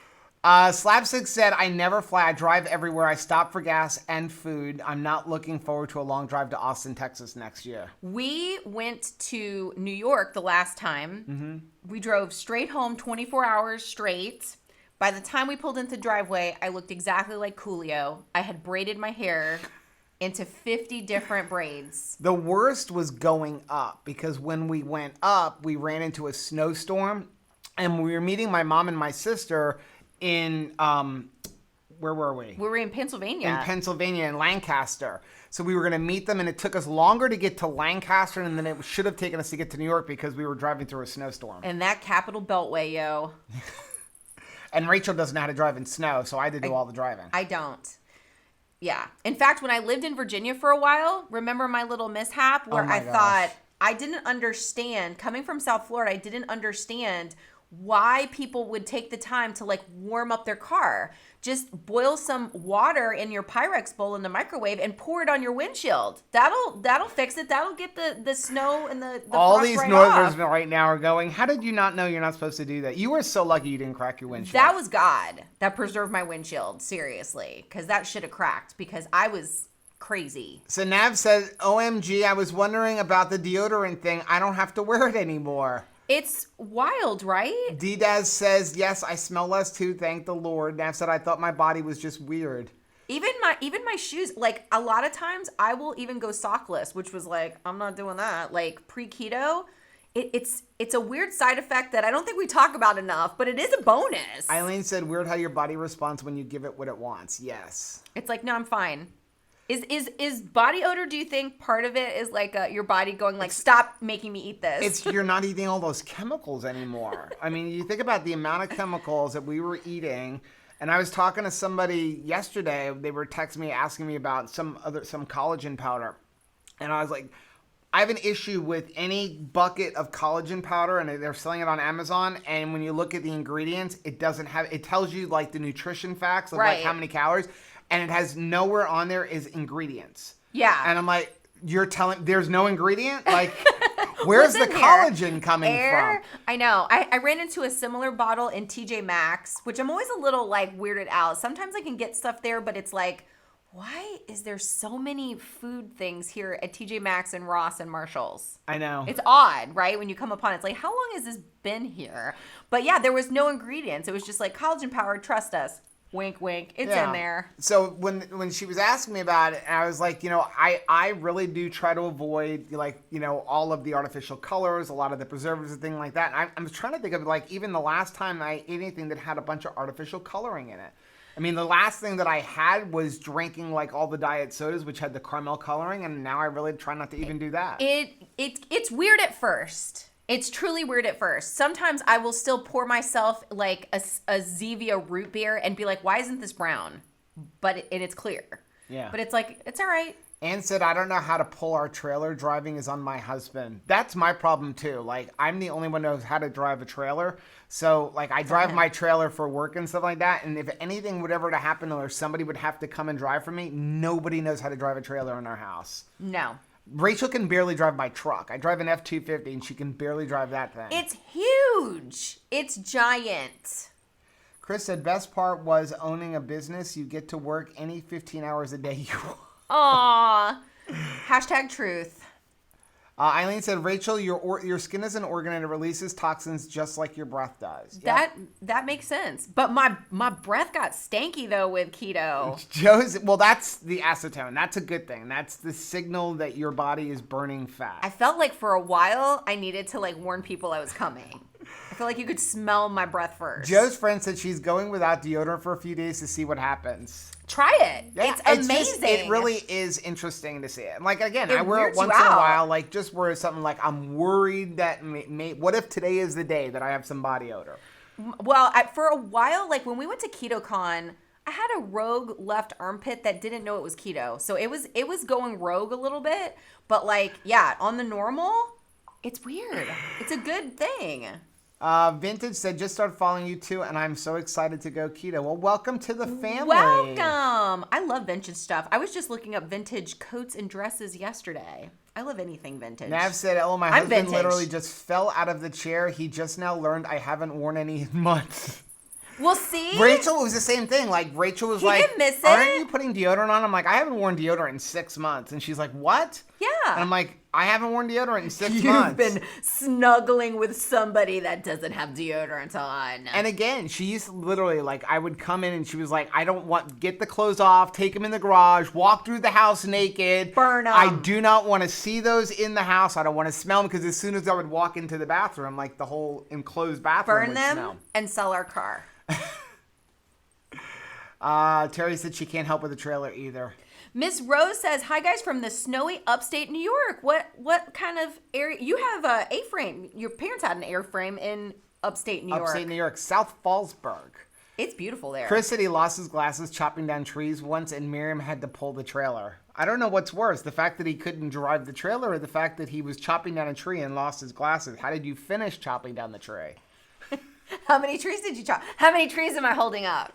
Slapstick said, I never fly. I drive everywhere. I stop for gas and food. I'm not looking forward to a long drive to Austin, Texas next year. We went to New York the last time. Mm-hmm. We drove straight home 24 hours straight. By the time we pulled into the driveway, I looked exactly like Coolio. I had braided my hair into 50 different braids. The worst was going up because when we went up, we ran into a snowstorm and we were meeting my mom and my sister in where were we? We were in Pennsylvania. In Lancaster. So we were going to meet them, and it took us longer to get to Lancaster than it should have taken us to get to New York because we were driving through a snowstorm. And that Capital Beltway, yo. And Rachel doesn't know how to drive in snow, so I had to do all the driving. I don't. Yeah. In fact, when I lived in Virginia for a while, remember my little mishap where I thought I didn't understand, coming from South Florida, I didn't understand why people would take the time to like warm up their car. Just boil some water in your Pyrex bowl in the microwave and pour it on your windshield. That'll fix it. That'll get the snow and the all frost these right northerners off. Right now are going, how did you not know you're not supposed to do that? You were so lucky you didn't crack your windshield. That was God that preserved my windshield, seriously, because that should have cracked because I was crazy. So Nav says, OMG, I was wondering about the deodorant thing. I don't have to wear it anymore. It's wild, right? D-Daz says, yes, I smell less too, thank the Lord. Nav said, I thought my body was just weird. Even my shoes, like a lot of times I will even go sockless, which was like, I'm not doing that. Like pre-keto, it's a weird side effect that I don't think we talk about enough, but it is a bonus. Eileen said, weird how your body responds when you give it what it wants. Yes. It's like, no, I'm fine. Is body odor, do you think part of it is like your body going like, stop making me eat this? You're not eating all those chemicals anymore. I mean, you think about the amount of chemicals that we were eating. And I was talking to somebody yesterday. They were texting me, asking me about some collagen powder. And I was like, I have an issue with any bucket of collagen powder, and they're selling it on Amazon. And when you look at the ingredients, it tells you like the nutrition facts of like how many calories. And it has nowhere on there is ingredients. Yeah. And I'm like, you're telling, there's no ingredient? Like, where's the collagen coming from? I know. I ran into a similar bottle in TJ Maxx, which I'm always a little like weirded out. Sometimes I can get stuff there, but it's like, why is there so many food things here at TJ Maxx and Ross and Marshall's? I know. It's odd, right? When you come upon it, it's like, how long has this been here? But yeah, there was no ingredients. It was just like collagen powder, trust us. Wink, wink. It's in there. So when she was asking me about it, I was like, I really do try to avoid all of the artificial colors, a lot of the preservatives and things like that. And I'm trying to think of even the last time I ate anything that had a bunch of artificial coloring in it. I mean, the last thing that I had was drinking all the diet sodas, which had the caramel coloring, and now I really try not to even do that. It's weird at first. It's truly weird at first. Sometimes I will still pour myself a Zevia root beer and be like, why isn't this brown? But it's clear. Yeah. But it's like, it's all right. Ann said, I don't know how to pull our trailer. Driving is on my husband. That's my problem too. I'm the only one who knows how to drive a trailer. So I drive my trailer for work and stuff like that. And if anything would ever to happen or somebody would have to come and drive for me, nobody knows how to drive a trailer in our house. No. Rachel can barely drive my truck. I drive an F-250 and she can barely drive that thing. It's huge. It's giant. Chris said, best part was owning a business. You get to work any 15 hours a day you want. Aw. Hashtag truth. Eileen said, Rachel, your skin is an organ and it releases toxins just like your breath does. Yep. That makes sense. But my breath got stanky though with keto. Well, that's the acetone. That's a good thing. That's the signal that your body is burning fat. I felt like for a while I needed to warn people I was coming. I feel like you could smell my breath first. Joe's friend said she's going without deodorant for a few days to see what happens. Try it. Yeah, it's amazing. It really is interesting to see it. Again, I wear it once in a while, just where it's something I'm worried that what if today is the day that I have some body odor? Well, for a while, when we went to KetoCon, I had a rogue left armpit that didn't know it was keto. So it was going rogue a little bit, but on the normal, it's weird. It's a good thing. Vintage said, just started following you too, and I'm so excited to go keto. Well, welcome to the family. Welcome. I love vintage stuff. I was just looking up vintage coats and dresses yesterday. I love anything vintage. Nav said, oh, my husband literally just fell out of the chair. He just now learned I haven't worn any in months. Well, see? Rachel, it was the same thing. Rachel was didn't miss it. Aren't you putting deodorant on? I'm like, I haven't worn deodorant in 6 months. And she's like, what? Yeah. And I'm like, I haven't worn deodorant in 6 months. You've been snuggling with somebody that doesn't have deodorant on. And again, she used to literally, I would come in and she was like, get the clothes off, take them in the garage, walk through the house naked. Burn them. I do not want to see those in the house. I don't want to smell them because as soon as I would walk into the bathroom, the whole enclosed bathroom would smell. Burn them and sell our car. Terry said she can't help with the trailer either. Miss Rose says, hi guys from the snowy upstate New York. What kind of area? You have a A-frame. Your parents had an A-frame in upstate New York. Upstate New York, South Fallsburg. It's beautiful there. Chris said he lost his glasses chopping down trees once and Miriam had to pull the trailer. I don't know what's worse, the fact that he couldn't drive the trailer or the fact that he was chopping down a tree and lost his glasses. How did you finish chopping down the tree? How many trees did you chop? How many trees am I holding up?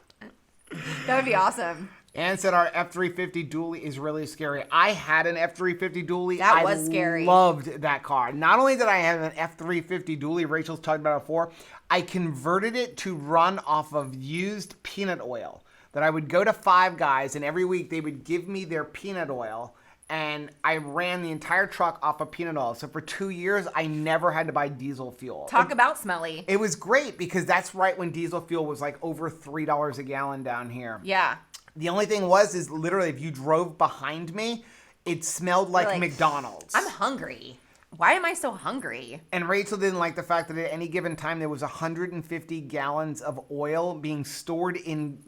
That would be awesome. Ann said our F-350 dually is really scary. I had an F-350 dually. That was scary. I loved that car. Not only did I have an F-350 dually, Rachel's talked about it before, I converted it to run off of used peanut oil. That I would go to Five Guys and every week they would give me their peanut oil and I ran the entire truck off of peanut oil. So for 2 years, I never had to buy diesel fuel. Talk about smelly. It was great because that's right when diesel fuel was over $3 a gallon down here. Yeah. The only thing is literally if you drove behind me, it smelled like McDonald's. I'm hungry. Why am I so hungry? And Rachel didn't like the fact that at any given time there was 150 gallons of oil being stored in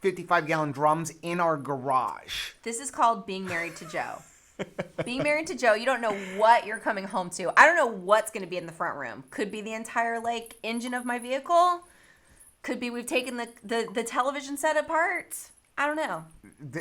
55-gallon drums in our garage. This is called being married to Joe. Being married to Joe, you don't know what you're coming home to. I don't know what's going to be in the front room. Could be the entire engine of my vehicle. Could be we've taken the television set apart. I don't know.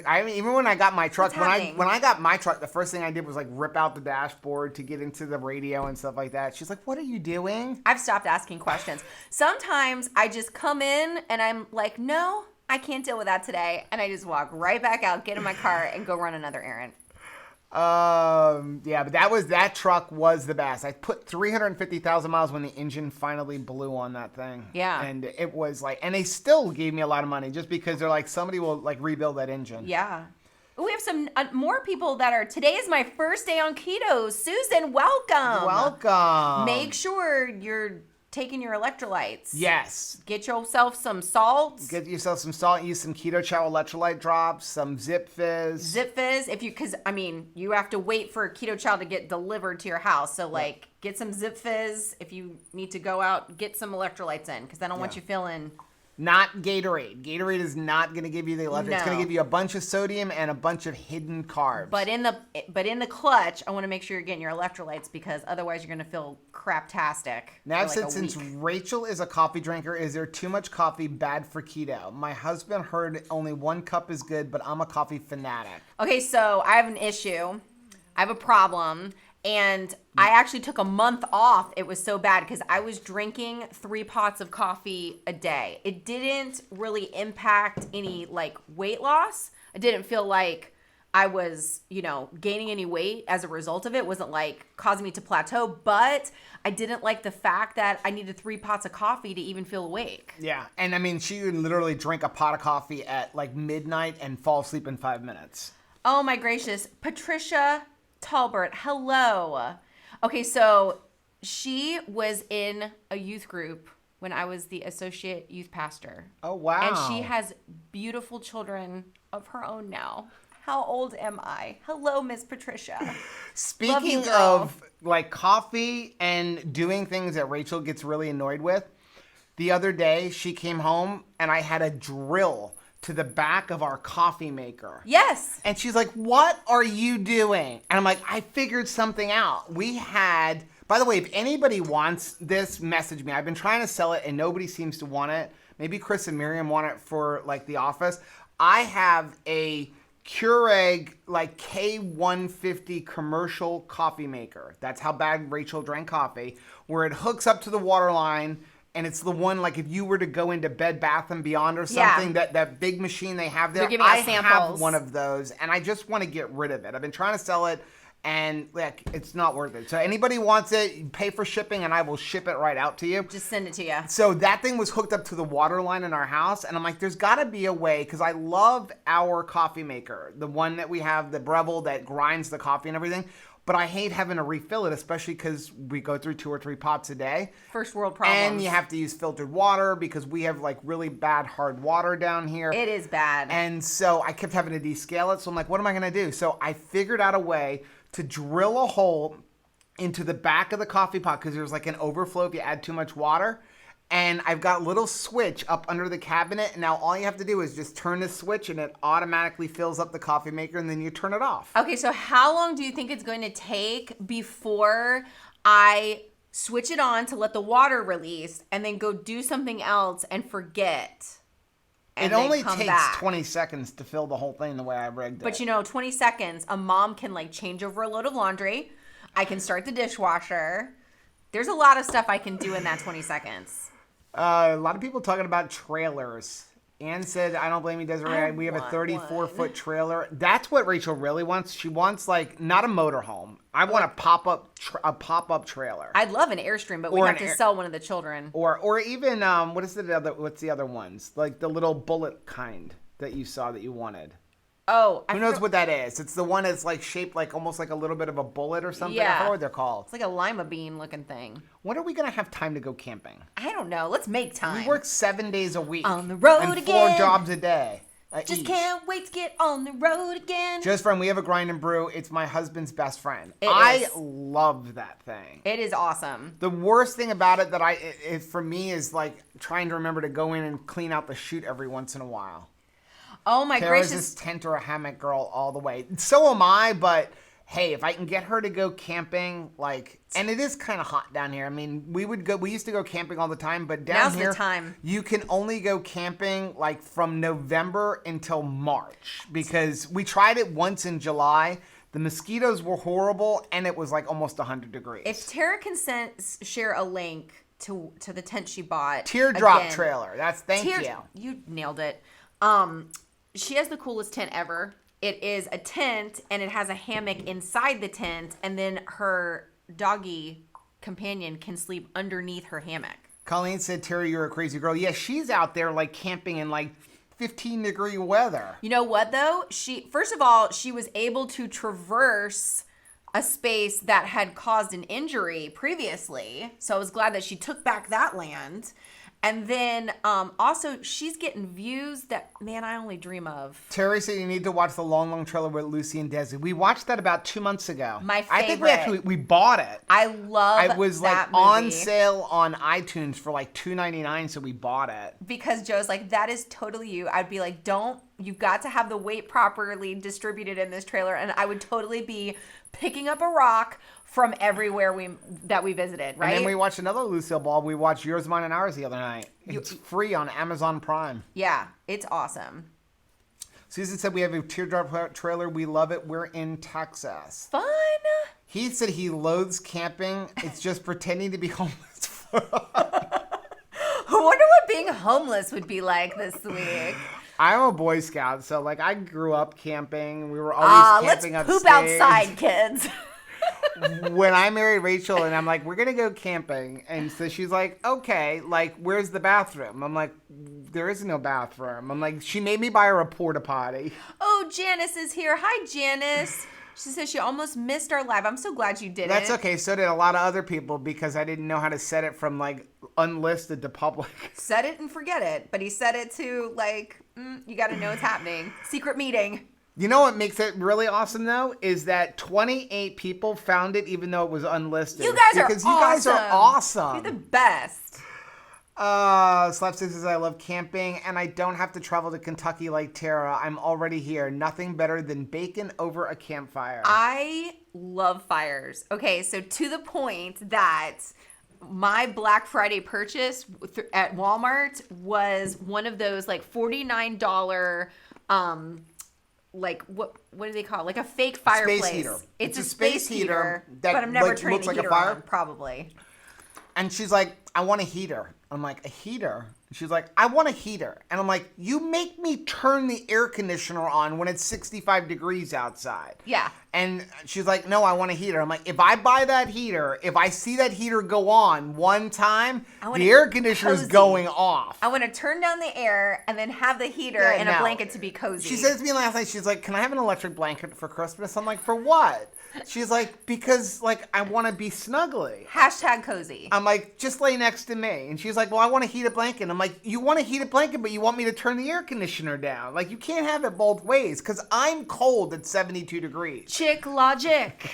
I mean, even when I got my truck, when I got my truck, the first thing I did was rip out the dashboard to get into the radio and stuff like that. She's like, "What are you doing?" I've stopped asking questions. Sometimes I just come in and I'm like, "No, I can't deal with that today," and I just walk right back out, get in my car, and go run another errand. Yeah, but that truck was the best. I put 350,000 miles when the engine finally blew on that thing. Yeah. And it was and they still gave me a lot of money just because they're somebody will rebuild that engine. Yeah. We have some more people that are, today is my first day on keto. Susan, welcome. Welcome. Make sure you're taking your electrolytes. Yes. Get yourself some salt. Get yourself some salt. Use some Keto Chow electrolyte drops, some Zip Fizz. Zip Fizz, because you have to wait for Keto Chow to get delivered to your house. So get some Zip Fizz. If you need to go out, get some electrolytes in, because I don't want you feeling. Not Gatorade. Gatorade is not going to give you the electrolytes. No. It's going to give you a bunch of sodium and a bunch of hidden carbs. But in the clutch, I want to make sure you're getting your electrolytes, because otherwise you're going to feel craptastic. Now, I've said, since Rachel is a coffee drinker, is there too much coffee bad for keto? My husband heard only 1 cup is good, but I'm a coffee fanatic. Okay, so I have an issue. I have a problem. And I actually took a month off. It was so bad because I was drinking 3 pots of coffee a day. It didn't really impact any weight loss. I didn't feel like I was, gaining any weight as a result of it. It wasn't causing me to plateau, but I didn't like the fact that I needed 3 pots of coffee to even feel awake. Yeah. And she would literally drink a pot of coffee at midnight and fall asleep in 5 minutes. Oh my gracious. Patricia Talbert, hello. Okay, so she was in a youth group when I was the associate youth pastor. Oh, wow. And she has beautiful children of her own now. How old am I? Hello, Miss Patricia. Speaking of coffee and doing things that Rachel gets really annoyed with, the other day she came home and I had a drill to the back of our coffee maker. Yes. And she's like, what are you doing? And I'm like, I figured something out. We had, by the way, if anybody wants this, message me. I've been trying to sell it and nobody seems to want it. Maybe Chris and Miriam want it for the office. I have a Keurig K150 commercial coffee maker. That's how bad Rachel drank coffee, where it hooks up to the water line. And it's the one, if you were to go into Bed Bath & Beyond or something, that big machine they have there. They're giving us samples. Have one of those, and I just want to get rid of it. I've been trying to sell it, and it's not worth it. So anybody wants it, you pay for shipping, and I will ship it right out to you. Just send it to you. So that thing was hooked up to the water line in our house, and I'm like, there's got to be a way, because I love our coffee maker, the one that we have, the Breville that grinds the coffee and everything. But I hate having to refill it, especially because we go through 2 or 3 pots a day. First world problems. And you have to use filtered water because we have really bad hard water down here. It is bad. And so I kept having to descale it. So I'm like, what am I going to do? So I figured out a way to drill a hole into the back of the coffee pot, because there's an overflow if you add too much water. And I've got a little switch up under the cabinet. And now all you have to do is just turn the switch and it automatically fills up the coffee maker, and then you turn it off. Okay, so how long do you think it's going to take before I switch it on to let the water release and then go do something else and forget? It only takes 20 seconds to fill the whole thing the way I rigged it. But 20 seconds, a mom can change over a load of laundry. I can start the dishwasher. There's a lot of stuff I can do in that 20 seconds. A lot of people talking about trailers. Ann said, I don't blame you, Desiree. We have a 34-foot trailer. That's what Rachel really wants. She wants not a motorhome. I want a pop-up trailer. I'd love an Airstream, but we have to sell one of the children. Or even what's the other ones? The little bullet kind that you saw that you wanted. Oh, who knows what that is? It's the one that's shaped almost like a little bit of a bullet or something. Yeah. I forget what they're called. It's like a lima bean looking thing. When are we gonna have time to go camping? I don't know. Let's make time. We work 7 days a week. On the road and again. 4 jobs a day. Just each. can't wait to get on the road again. Just friend, we have a grind and brew. It's my husband's best friend. I love that thing. It is awesome. The worst thing about it for me is trying to remember to go in and clean out the chute every once in a while. Oh my Tara's gracious. this tent or a hammock girl all the way. So am I, but hey, if I can get her to go camping, and it is kind of hot down here. I mean, we used to go camping all the time, but down here, now's the time. You can only go camping from November until March, because we tried it once in July. The mosquitoes were horrible, and it was almost 100 degrees. If Tara can share a link to the tent she bought. Teardrop trailer. Thank you. You nailed it. She has the coolest tent ever. It is a tent, and it has a hammock inside the tent, and then her doggy companion can sleep underneath her hammock. Colleen said, Terry, you're a crazy girl. Yeah, she's out there camping in 15-degree weather. You know what, though? First of all, she was able to traverse a space that had caused an injury previously. So I was glad that she took back that land. And then also, she's getting views that, man, I only dream of. Terry said you need to watch the Long Long Trailer with Lucy and Desi. We watched that about 2 months ago. My favorite. I think we bought it. I love It was that like on movie. sale on iTunes for like $2.99, so we bought it. Because Joe's like, that is totally you. I'd be like, you've got to have the weight properly distributed in this trailer. And I would totally be picking up a rock from everywhere that we visited, right? And then we watched another Lucille Ball. We watched Yours, Mine, and Ours the other night. It's free on Amazon Prime. Yeah, it's awesome. Susan said we have a teardrop trailer. We love it. We're in Texas. Fun. He said he loathes camping. It's just pretending to be homeless. I wonder what being homeless would be like this week. I'm a Boy Scout, so like I grew up camping. We were always camping let's upstairs. poop outside, kids. When I married Rachel and I'm like, we're going to go camping. And so she's like, okay, like, where's the bathroom? I'm like, there is no bathroom. I'm like, she made me buy her a porta potty. Oh, Janice is here. Hi, Janice. She says she almost missed our live. I'm so glad you didn't. That's okay. So did a lot of other people because I didn't know how to set it from like unlisted to public. Set it and forget it. But he said it to like, you got to know what's happening. Secret meeting. You know what makes it really awesome, though, is that 28 people found it even though it was unlisted. You guys are awesome. Because you guys are awesome. You're the best. Slapstick says, I love camping, and I don't have to travel to Kentucky like Tara. I'm already here. Nothing better than bacon over a campfire. I love fires. Okay, so to the point that my Black Friday purchase at Walmart was one of those like $49 like what do they call it? Like a fake fireplace. Space heater. It's a space heater that, but I'm never like, turning looks the like a heater fire? on, probably. And she's like, I want a heater. I'm like, a heater? She's like, I want a heater. And I'm like, you make me turn the air conditioner on when it's 65 degrees outside. Yeah. And she's like, no, I want a heater. I'm like, if I buy that heater, if I see that heater go on one time, the air conditioner is going off. I want to turn down the air and then have the heater and a blanket to be cozy. She said to me last night, she's like, can I have an electric blanket for Christmas? I'm like, for what? She's like, because like I want to be snuggly. Hashtag cozy. I'm like, just lay next to me. And she's like, well, I want to heat a blanket. I'm like, you want to heat a blanket, but you want me to turn the air conditioner down. Like, you can't have it both ways because I'm cold at 72 degrees. Chick logic.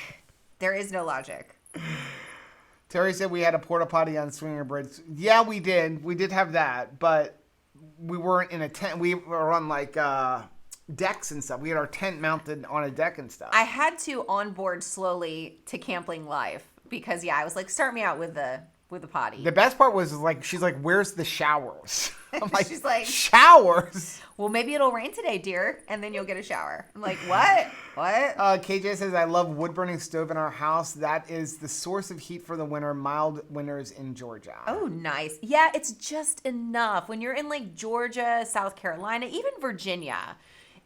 There is no logic. Terry said we had a porta potty on Swinger Bridge. Yeah, we did. We did have that, but we weren't in a tent. We were on like decks and stuff. We had our tent mounted on a deck and stuff. I had to onboard slowly to camping life because I was like, start me out with the potty. The best part was like, she's like, where's the showers? I'm like, she's like, showers? Well, maybe it'll rain today, dear, and then you'll get a shower. I'm like, what? What? KJ says, I love wood-burning stove in our house. That is the source of heat for the winter, mild winters in Georgia. Oh, nice. Yeah, it's just enough. When you're in like Georgia, South Carolina, even Virginia,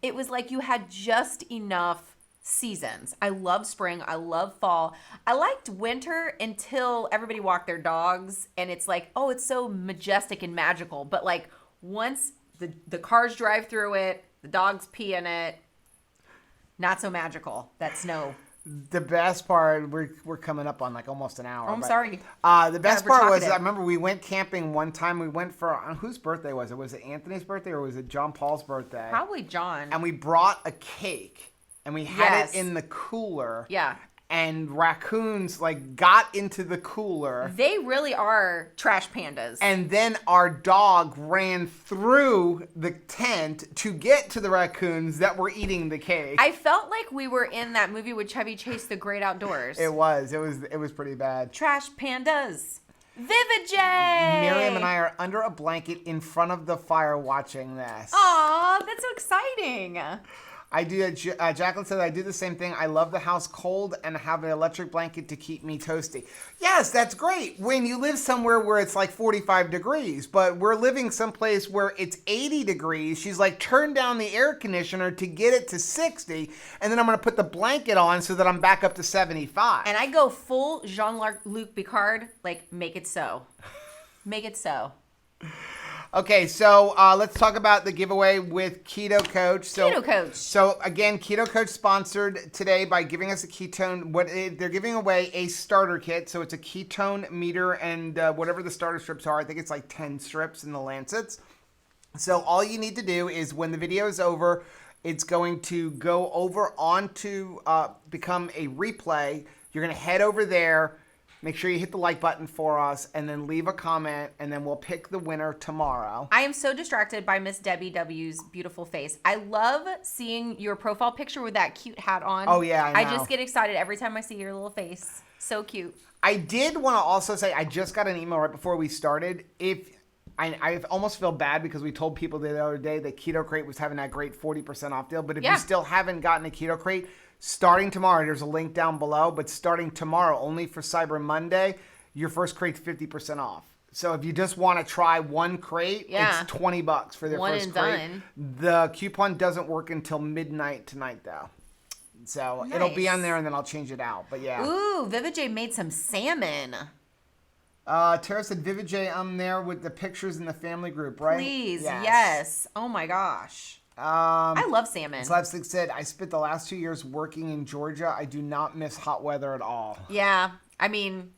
it was like you had just enough seasons. I love spring. I love fall. I liked winter until everybody walked their dogs and it's like, oh, it's so majestic and magical. But like once the cars drive through it, the dogs pee in it, not so magical. That snow. The best part, we're coming up on like almost an hour. Oh, I'm sorry. The best part was, I remember we went camping one time. We went for, whose birthday was it? Was it Anthony's birthday or was it John Paul's birthday? Probably John. And we brought a cake. And we had it in the cooler. Yeah. And raccoons like got into the cooler. They really are trash pandas. And then our dog ran through the tent to get to the raccoons that were eating the cake. I felt like we were in that movie with Chevy Chase, The Great Outdoors. It was pretty bad. Trash pandas. Vivid J! Miriam and I are under a blanket in front of the fire watching this. Aw, that's so exciting. I do. Jacqueline said I do the same thing. I love the house cold and have an electric blanket to keep me toasty. Yes, that's great when you live somewhere where it's like 45 degrees, but we're living someplace where it's 80 degrees. She's like, turn down the air conditioner to get it to 60, and then I'm going to put the blanket on so that I'm back up to 75. And I go full Jean-Luc Picard, like, make it so. Make it so. Okay, so let's talk about the giveaway with Keto Coach. Keto Coach. So again, Keto Coach sponsored today by giving us a ketone. They're giving away a starter kit. So it's a ketone meter and whatever the starter strips are. I think it's like 10 strips in the lancets. So all you need to do is when the video is over, it's going to go over onto become a replay. You're going to head over there. Make sure you hit the like button for us and then leave a comment and then we'll pick the winner tomorrow. I am so distracted by Miss Debbie W's beautiful face. I love seeing your profile picture with that cute hat on. Oh, yeah, I know. I just get excited every time I see your little face. So cute. I did want to also say, I just got an email right before we started. I almost feel bad because we told people the other day that Keto Crate was having that great 40% off deal. But if you still haven't gotten a Keto Crate, starting tomorrow, there's a link down below, but starting tomorrow, only for Cyber Monday, your first crate's 50% off. So if you just want to try one crate, it's $20 for their first crate. Done. The coupon doesn't work until midnight tonight, though. So it'll be on there, and then I'll change it out. But yeah. Ooh, Vivid J made some salmon. Tara said, Vivid J, I'm there with the pictures in the family group, right? Please, yes. Oh my gosh. I love salmon. Slapstick said, I spent the last 2 years working in Georgia. I do not miss hot weather at all. Yeah. I mean,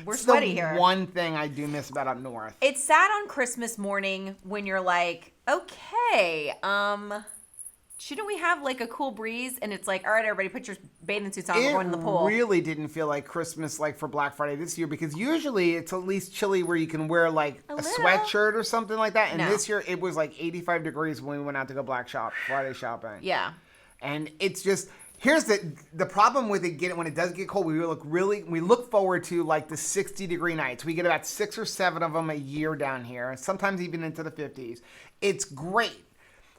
we're sweaty here. It's the one thing I do miss about up north. It's sad on Christmas morning when you're like, okay, shouldn't we have like a cool breeze? And it's like, all right, everybody put your bathing suits on. We're going to the pool. It really didn't feel like Christmas like for Black Friday this year because usually it's at least chilly where you can wear like a sweatshirt or something like that. And this year it was like 85 degrees when we went out to go Friday shopping. Yeah. And it's just, here's the problem with it when it does get cold, we look forward to like the 60-degree nights. We get about 6 or 7 of them a year down here, sometimes even into the 50s. It's great.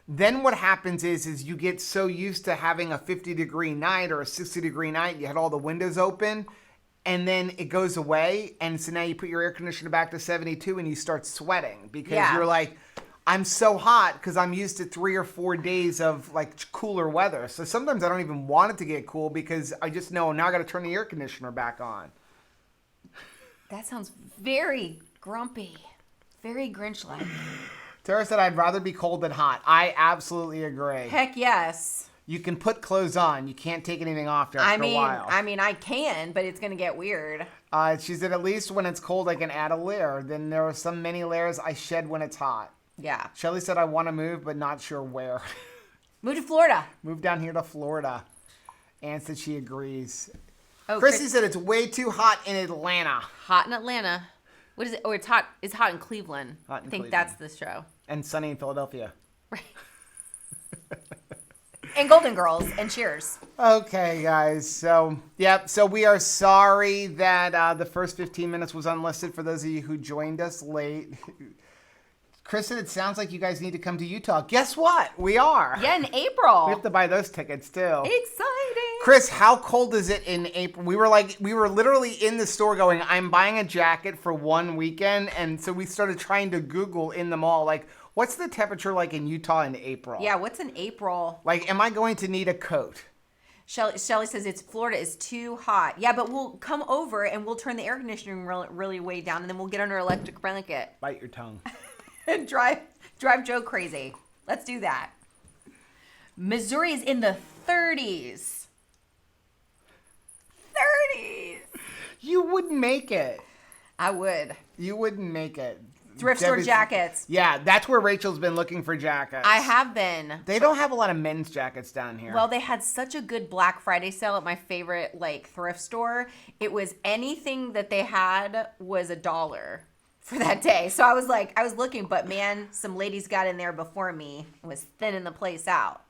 Then what happens is you get so used to having a 50-degree night or a 60-degree night, you had all the windows open, and then it goes away, and so now you put your air conditioner back to 72 and you start sweating because you're like, I'm so hot because I'm used to 3 or 4 days of like cooler weather. So sometimes I don't even want it to get cool because I just know now I got to turn the air conditioner back on. That sounds very grumpy, very Grinch-like. Tara said, I'd rather be cold than hot. I absolutely agree. Heck yes. You can put clothes on. You can't take anything off after a while. I mean, I can, but it's going to get weird. She said, at least when it's cold, I can add a layer. Then there are some many layers I shed when it's hot. Yeah. Shelly said, I want to move, but not sure where. Move to Florida. Move down here to Florida. Ann said she agrees. Oh, Chrissy said, it's way too hot in Atlanta. Hot in Atlanta. What is it? Oh, it's hot in Cleveland. I think that's the show. And sunny in Philadelphia. Right. And Golden Girls and Cheers. Okay, guys. So we are sorry that the first 15 minutes was unlisted for those of you who joined us late. Chris said, it sounds like you guys need to come to Utah. Guess what? We are. Yeah, in April. We have to buy those tickets, too. Exciting. Chris, how cold is it in April? We were literally in the store going, I'm buying a jacket for one weekend. And so we started trying to Google in the mall, like, what's the temperature like in Utah in April? Yeah, what's in April? Like, am I going to need a coat? Shelly says Florida is too hot. Yeah, but we'll come over and we'll turn the air conditioning really way down, and then we'll get under electric blanket. Bite your tongue. And drive Joe crazy. Let's do that. Missouri is in the 30s. 30s. You wouldn't make it. I would. You wouldn't make it. Thrift store jackets. Yeah, that's where Rachel's been looking for jackets. I have been. They don't have a lot of men's jackets down here. Well, they had such a good Black Friday sale at my favorite thrift store. It was anything that they had was $1 for that day. So I was looking, but man, some ladies got in there before me and was thinning the place out.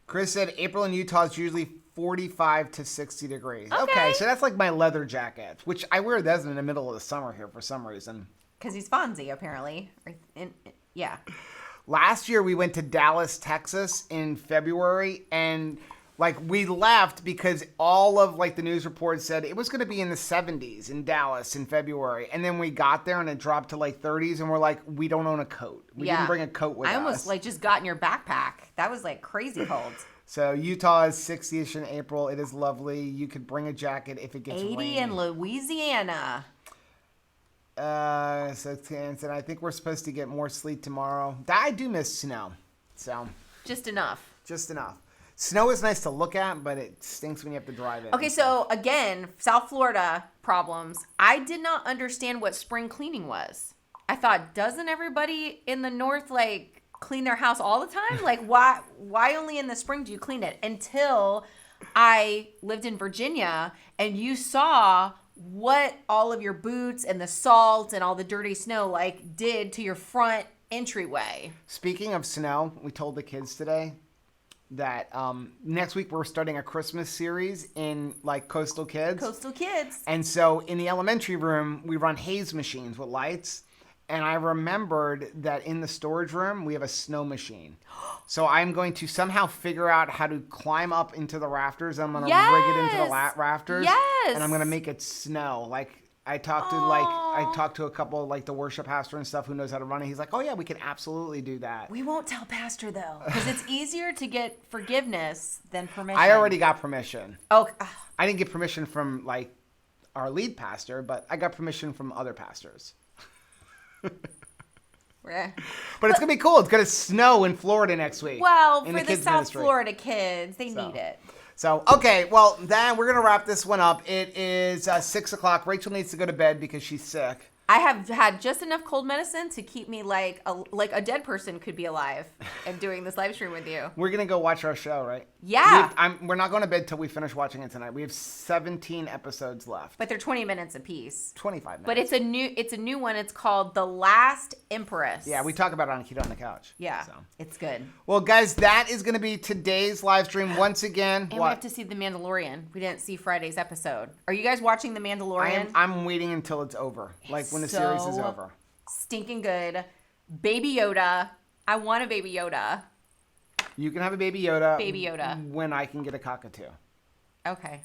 Chris said April in Utah is usually 45 to 60 degrees. Okay, so that's like my leather jacket, which I wear those in the middle of the summer here for some reason. Because he's Fonzie, apparently. Yeah. Last year we went to Dallas, Texas in February, and we left because all of the news reports said it was going to be in the 70s in Dallas in February. And then we got there and it dropped to 30s and we're like, we don't own a coat. We didn't bring a coat with us. I almost just got in your backpack. That was crazy cold. So Utah is 60-ish in April. It is lovely. You could bring a jacket if it gets 80 rainy. in Louisiana. And I think we're supposed to get more sleet tomorrow. I do miss snow. So Just enough. just enough. Snow is nice to look at, but it stinks when you have to drive it. Okay, so again, South Florida problems. I did not understand what spring cleaning was. I thought, doesn't everybody in the north like clean their house all the time? Like why only in the spring do you clean it? Until I lived in Virginia and you saw what all of your boots and the salt and all the dirty snow like did to your front entryway. Speaking of snow, we told the kids today that next week we're starting a Christmas series in like Coastal Kids. Coastal Kids. And so in the elementary room, we run haze machines with lights. And I remembered that in the storage room, we have a snow machine. So I'm going to somehow figure out how to climb up into the rafters. I'm going to rig it into the rafters. Yes. And I'm going to make it snow. Like I talked to a couple like the worship pastor and stuff who knows how to run it. He's like, oh yeah, we can absolutely do that. We won't tell Pastor though, because it's easier to get forgiveness than permission. I already got permission. Oh. I didn't get permission from like our lead pastor, but I got permission from other pastors. But it's gonna be cool. It's gonna snow in Florida next week. Well, in for the South ministry. Florida kids, they need it. So, okay, well, then we're gonna wrap this one up. It is 6 o'clock. Rachel needs to go to bed because she's sick. I have had just enough cold medicine to keep me like a dead person could be alive and doing this live stream with you. We're gonna go watch our show, right? Yeah. We're not going to bed till we finish watching it tonight. We have 17 episodes left. But they're 20 minutes apiece. 25 minutes. But it's a new one. It's called The Last Empress. Yeah, we talk about it on Keto on the Couch. Yeah, So. it's good. Well, guys, that is going to be today's live stream once again. And we have to see The Mandalorian. We didn't see Friday's episode. Are you guys watching The Mandalorian? I'm waiting until it's over. Like when the series is over. Stinking good. Baby Yoda. I want a Baby Yoda. You can have a Baby Yoda. Baby Yoda. When I can get a cockatoo. Okay.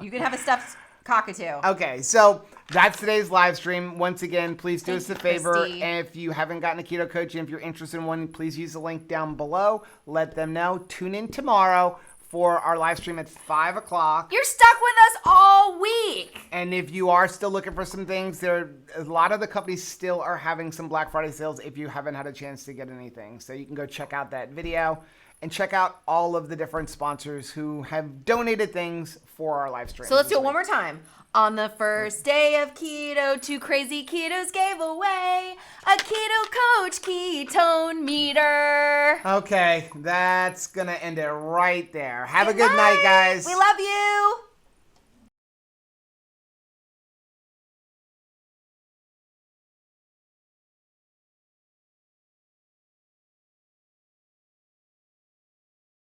You can have a stuffed cockatoo. Okay, so that's today's live stream. Once again, please do us a favor. Christy. And if you haven't gotten a Keto Coach and if you're interested in one, please use the link down below. Let them know. Tune in tomorrow for our live stream at 5 o'clock. You're stuck with us all week. And if you are still looking for some things, a lot of the companies still are having some Black Friday sales if you haven't had a chance to get anything. So you can go check out that video and check out all of the different sponsors who have donated things for our live stream. So let's do it one more time. On the first day of keto, 2 crazy ketos gave away a Keto Coach ketone meter. Okay, that's going to end it right there. Have a good night, guys. We love you.